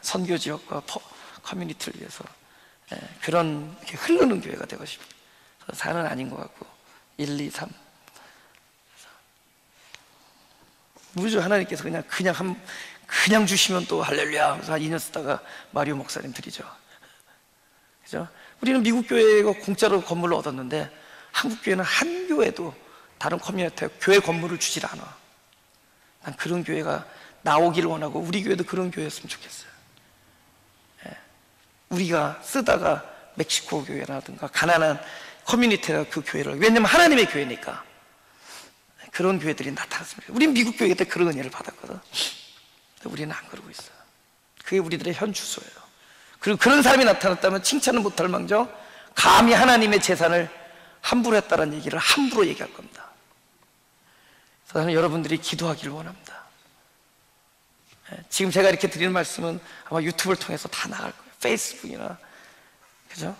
선교 지역과 커뮤니티를 위해서 그런 이렇게 흐르는 교회가 되고 싶어요. 4는 아닌 것 같고 1, 2, 3. 무조 하나님께서 그냥 주시면 또 할렐루야. 그래서 한 2년 쓰다가 마리오 목사님 드리죠. 그죠? 우리는 미국 교회가 공짜로 건물을 얻었는데 한국 교회는 한 교회도 다른 커뮤니티에 교회 건물을 주질 않아. 난 그런 교회가 나오기를 원하고 우리 교회도 그런 교회였으면 좋겠어요. 우리가 쓰다가 멕시코 교회라든가 가난한 커뮤니티가 그 교회를, 왜냐면 하나님의 교회니까 그런 교회들이 나타났습니다. 우린 미국 교회 때 그런 은혜를 받았거든. 우리는 안 그러고 있어요. 그게 우리들의 현 주소예요. 그리고 그런 사람이 나타났다면 칭찬을 못할 망정 감히 하나님의 재산을 함부로 했다는 얘기를 함부로 얘기할 겁니다. 그래서 저는 여러분들이 기도하기를 원합니다. 지금 제가 이렇게 드리는 말씀은 아마 유튜브를 통해서 다 나갈 거예요. 페이스북이나, 그죠?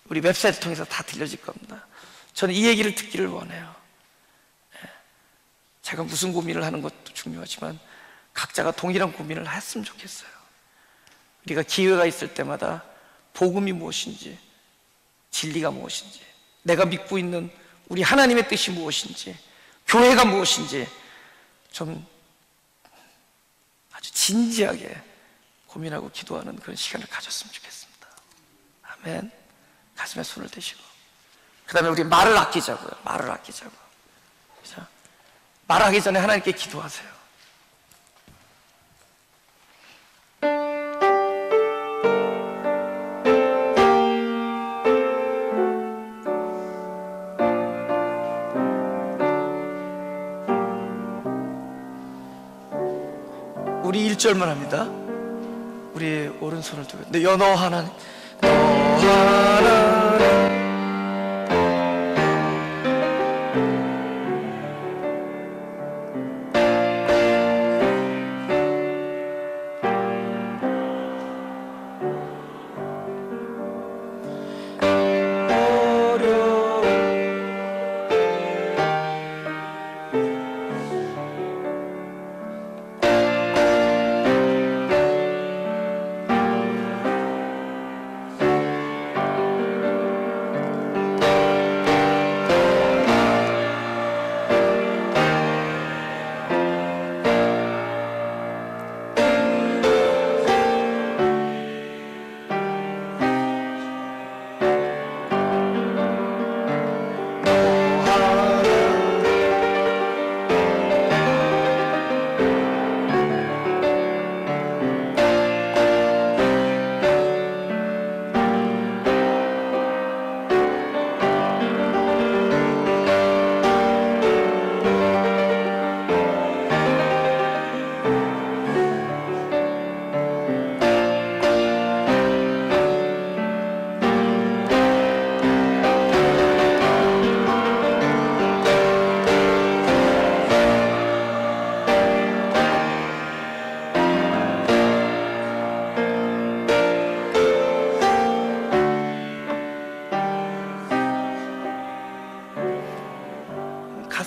우리 웹사이트 통해서 다 들려질 겁니다. 저는 이 얘기를 듣기를 원해요. 제가 무슨 고민을 하는 것도 중요하지만 각자가 동일한 고민을 했으면 좋겠어요. 우리가 기회가 있을 때마다 복음이 무엇인지, 진리가 무엇인지, 내가 믿고 있는 우리 하나님의 뜻이 무엇인지, 교회가 무엇인지 좀 아주 진지하게 고민하고 기도하는 그런 시간을 가졌으면 좋겠습니다. 아멘. 가슴에 손을 대시고, 그 다음에 우리 말을 아끼자고요. 말을 아끼자고. 그죠? 말하기 전에 하나님께 기도하세요. 우리 1절만 합니다. 우리 오른손을 두고, 네, 너 하나님, 너 하나님,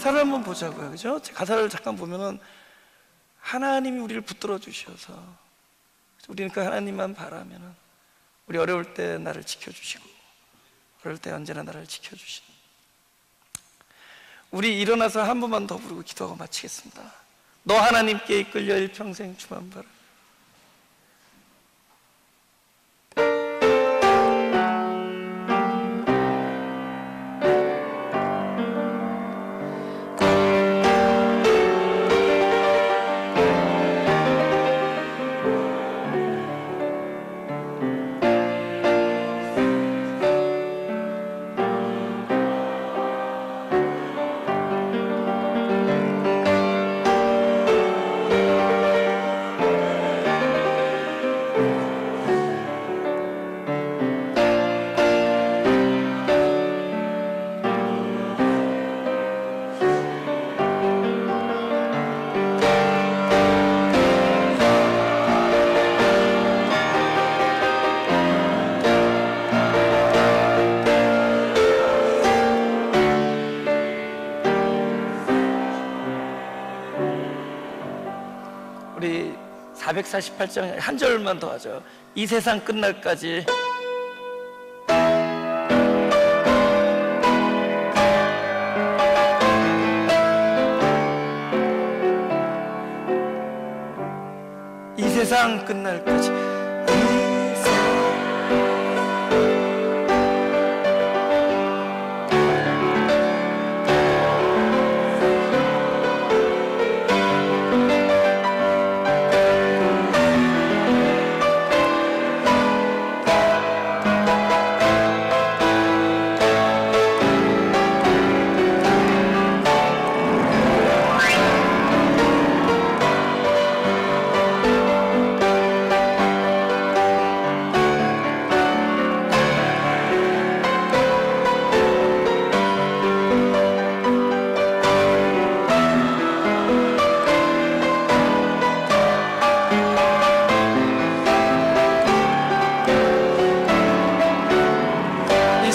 가사를 한번 보자고요. 그죠? 가사를 잠깐 보면은 하나님이 우리를 붙들어 주셔서 우리는 그 하나님만 바라면은 우리 어려울 때 나를 지켜주시고 어려울 때 언제나 나를 지켜주시는, 우리 일어나서 한 번만 더 부르고 기도하고 마치겠습니다. 너 하나님께 이끌려 일평생 주만 바라. 우리 448장 한 절만 더 하죠. 이 세상 끝날까지. 이 세상 끝날까지.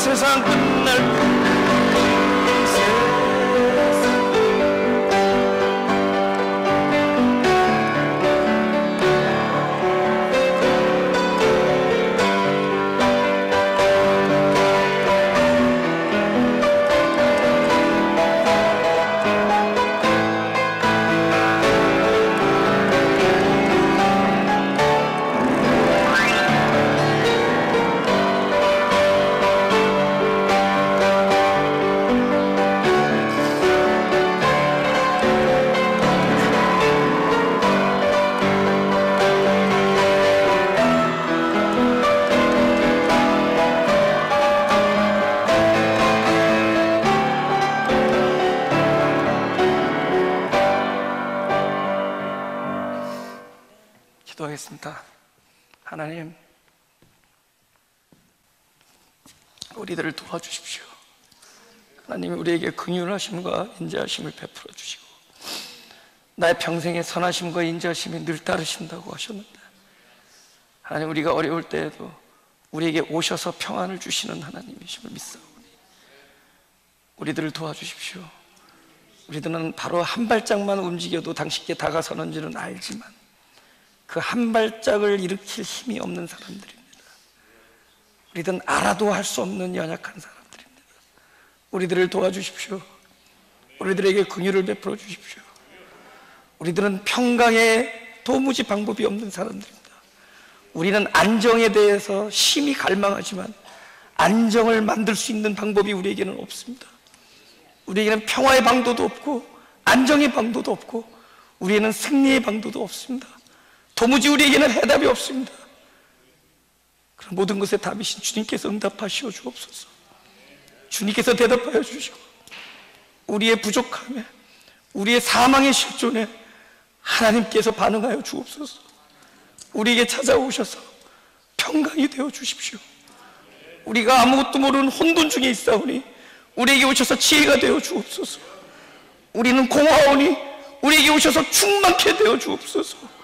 세상 끝날 기도하겠습니다. 하나님, 우리들을 도와주십시오. 하나님, 우리에게 긍휼하심과 인자하심을 베풀어 주시고 나의 평생의 선하심과 인자하심이 늘 따르신다고 하셨는데, 하나님, 우리가 어려울 때에도 우리에게 오셔서 평안을 주시는 하나님이심을 믿사오니 우리들을 도와주십시오. 우리들은 바로 한 발짝만 움직여도 당신께 다가서는 줄은 알지만 그 한 발짝을 일으킬 힘이 없는 사람들입니다. 우리들은 알아도 할 수 없는 연약한 사람들입니다. 우리들을 도와주십시오. 우리들에게 긍휼을 베풀어 주십시오. 우리들은 평강에 도무지 방법이 없는 사람들입니다. 우리는 안정에 대해서 심히 갈망하지만 안정을 만들 수 있는 방법이 우리에게는 없습니다. 우리에게는 평화의 방도도 없고 안정의 방도도 없고 우리에게는 승리의 방도도 없습니다. 도무지 우리에게는 해답이 없습니다. 그런 모든 것의 답이신 주님께서 응답하시어 주옵소서. 주님께서 대답하여 주시고 우리의 부족함에, 우리의 사망의 실존에 하나님께서 반응하여 주옵소서. 우리에게 찾아오셔서 평강이 되어 주십시오. 우리가 아무것도 모르는 혼돈 중에 있사오니 우리에게 오셔서 지혜가 되어 주옵소서. 우리는 공허하오니 우리에게 오셔서 충만케 되어 주옵소서.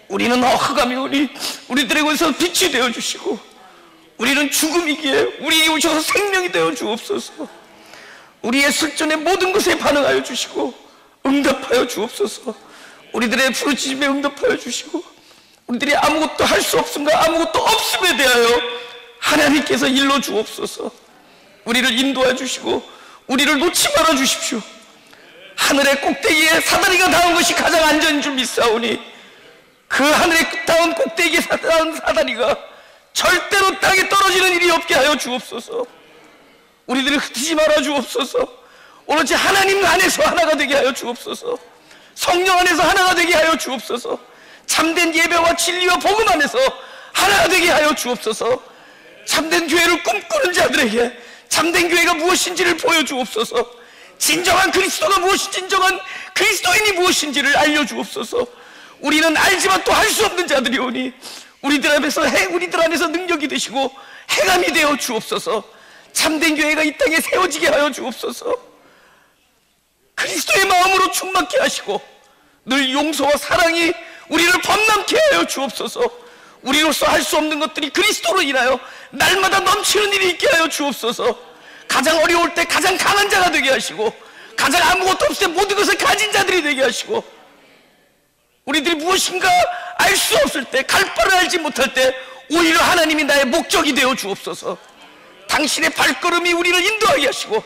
우리는 흑암이오니 우리들에게서 빛이 되어 주시고 우리는 죽음이기에 우리에게 오셔서 생명이 되어 주옵소서. 우리의 실존의 모든 것에 반응하여 주시고 응답하여 주옵소서. 우리들의 부르짖음에 응답하여 주시고 우리들이 아무것도 할 수 없음과 아무것도 없음에 대하여 하나님께서 일러 주옵소서. 우리를 인도해 주시고 우리를 놓지 말아 주십시오. 하늘의 꼭대기에 사다리가 닿은 것이 가장 안전인 줄 믿사오니 그 하늘에 닿은 꼭대기에 닿은 사다리가 절대로 땅에 떨어지는 일이 없게 하여 주옵소서. 우리들을 흩지 말아 주옵소서. 오로지 하나님 안에서 하나가 되게 하여 주옵소서. 성령 안에서 하나가 되게 하여 주옵소서. 참된 예배와 진리와 복음 안에서 하나가 되게 하여 주옵소서. 참된 교회를 꿈꾸는 자들에게 참된 교회가 무엇인지를 보여주옵소서. 진정한 그리스도가 무엇이 진정한 그리스도인이 무엇인지를 알려주옵소서. 우리는 알지만 또 할 수 없는 자들이오니 우리들 안에서 능력이 되시고 해감이 되어 주옵소서. 참된 교회가 이 땅에 세워지게 하여 주옵소서. 그리스도의 마음으로 충만케 하시고 늘 용서와 사랑이 우리를 범람케 하여 주옵소서. 우리로서 할 수 없는 것들이 그리스도로 인하여 날마다 넘치는 일이 있게 하여 주옵소서. 가장 어려울 때 가장 강한 자가 되게 하시고 가장 아무것도 없을 때 모든 것을 가진 자들이 되게 하시고 우리들이 무엇인가 알 수 없을 때, 갈 바를 알지 못할 때 오히려 하나님이 나의 목적이 되어 주옵소서. 당신의 발걸음이 우리를 인도하게 하시고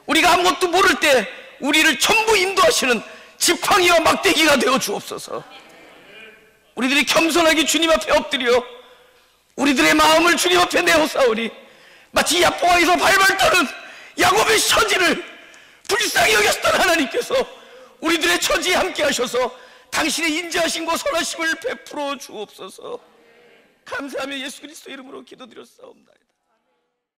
우리가 아무것도 모를 때 우리를 전부 인도하시는 지팡이와 막대기가 되어 주옵소서. 우리들이 겸손하게 주님 앞에 엎드려 우리들의 마음을 주님 앞에 내어사오니 마치 야포강에서 발발 떠는 야곱의 처지를 불쌍히 여겼던 하나님께서 우리들의 처지에 함께 하셔서 당신의 인자하심과 선하심을 베풀어 주옵소서. 감사하며 예수 그리스도 이름으로 기도드렸사옵나이다.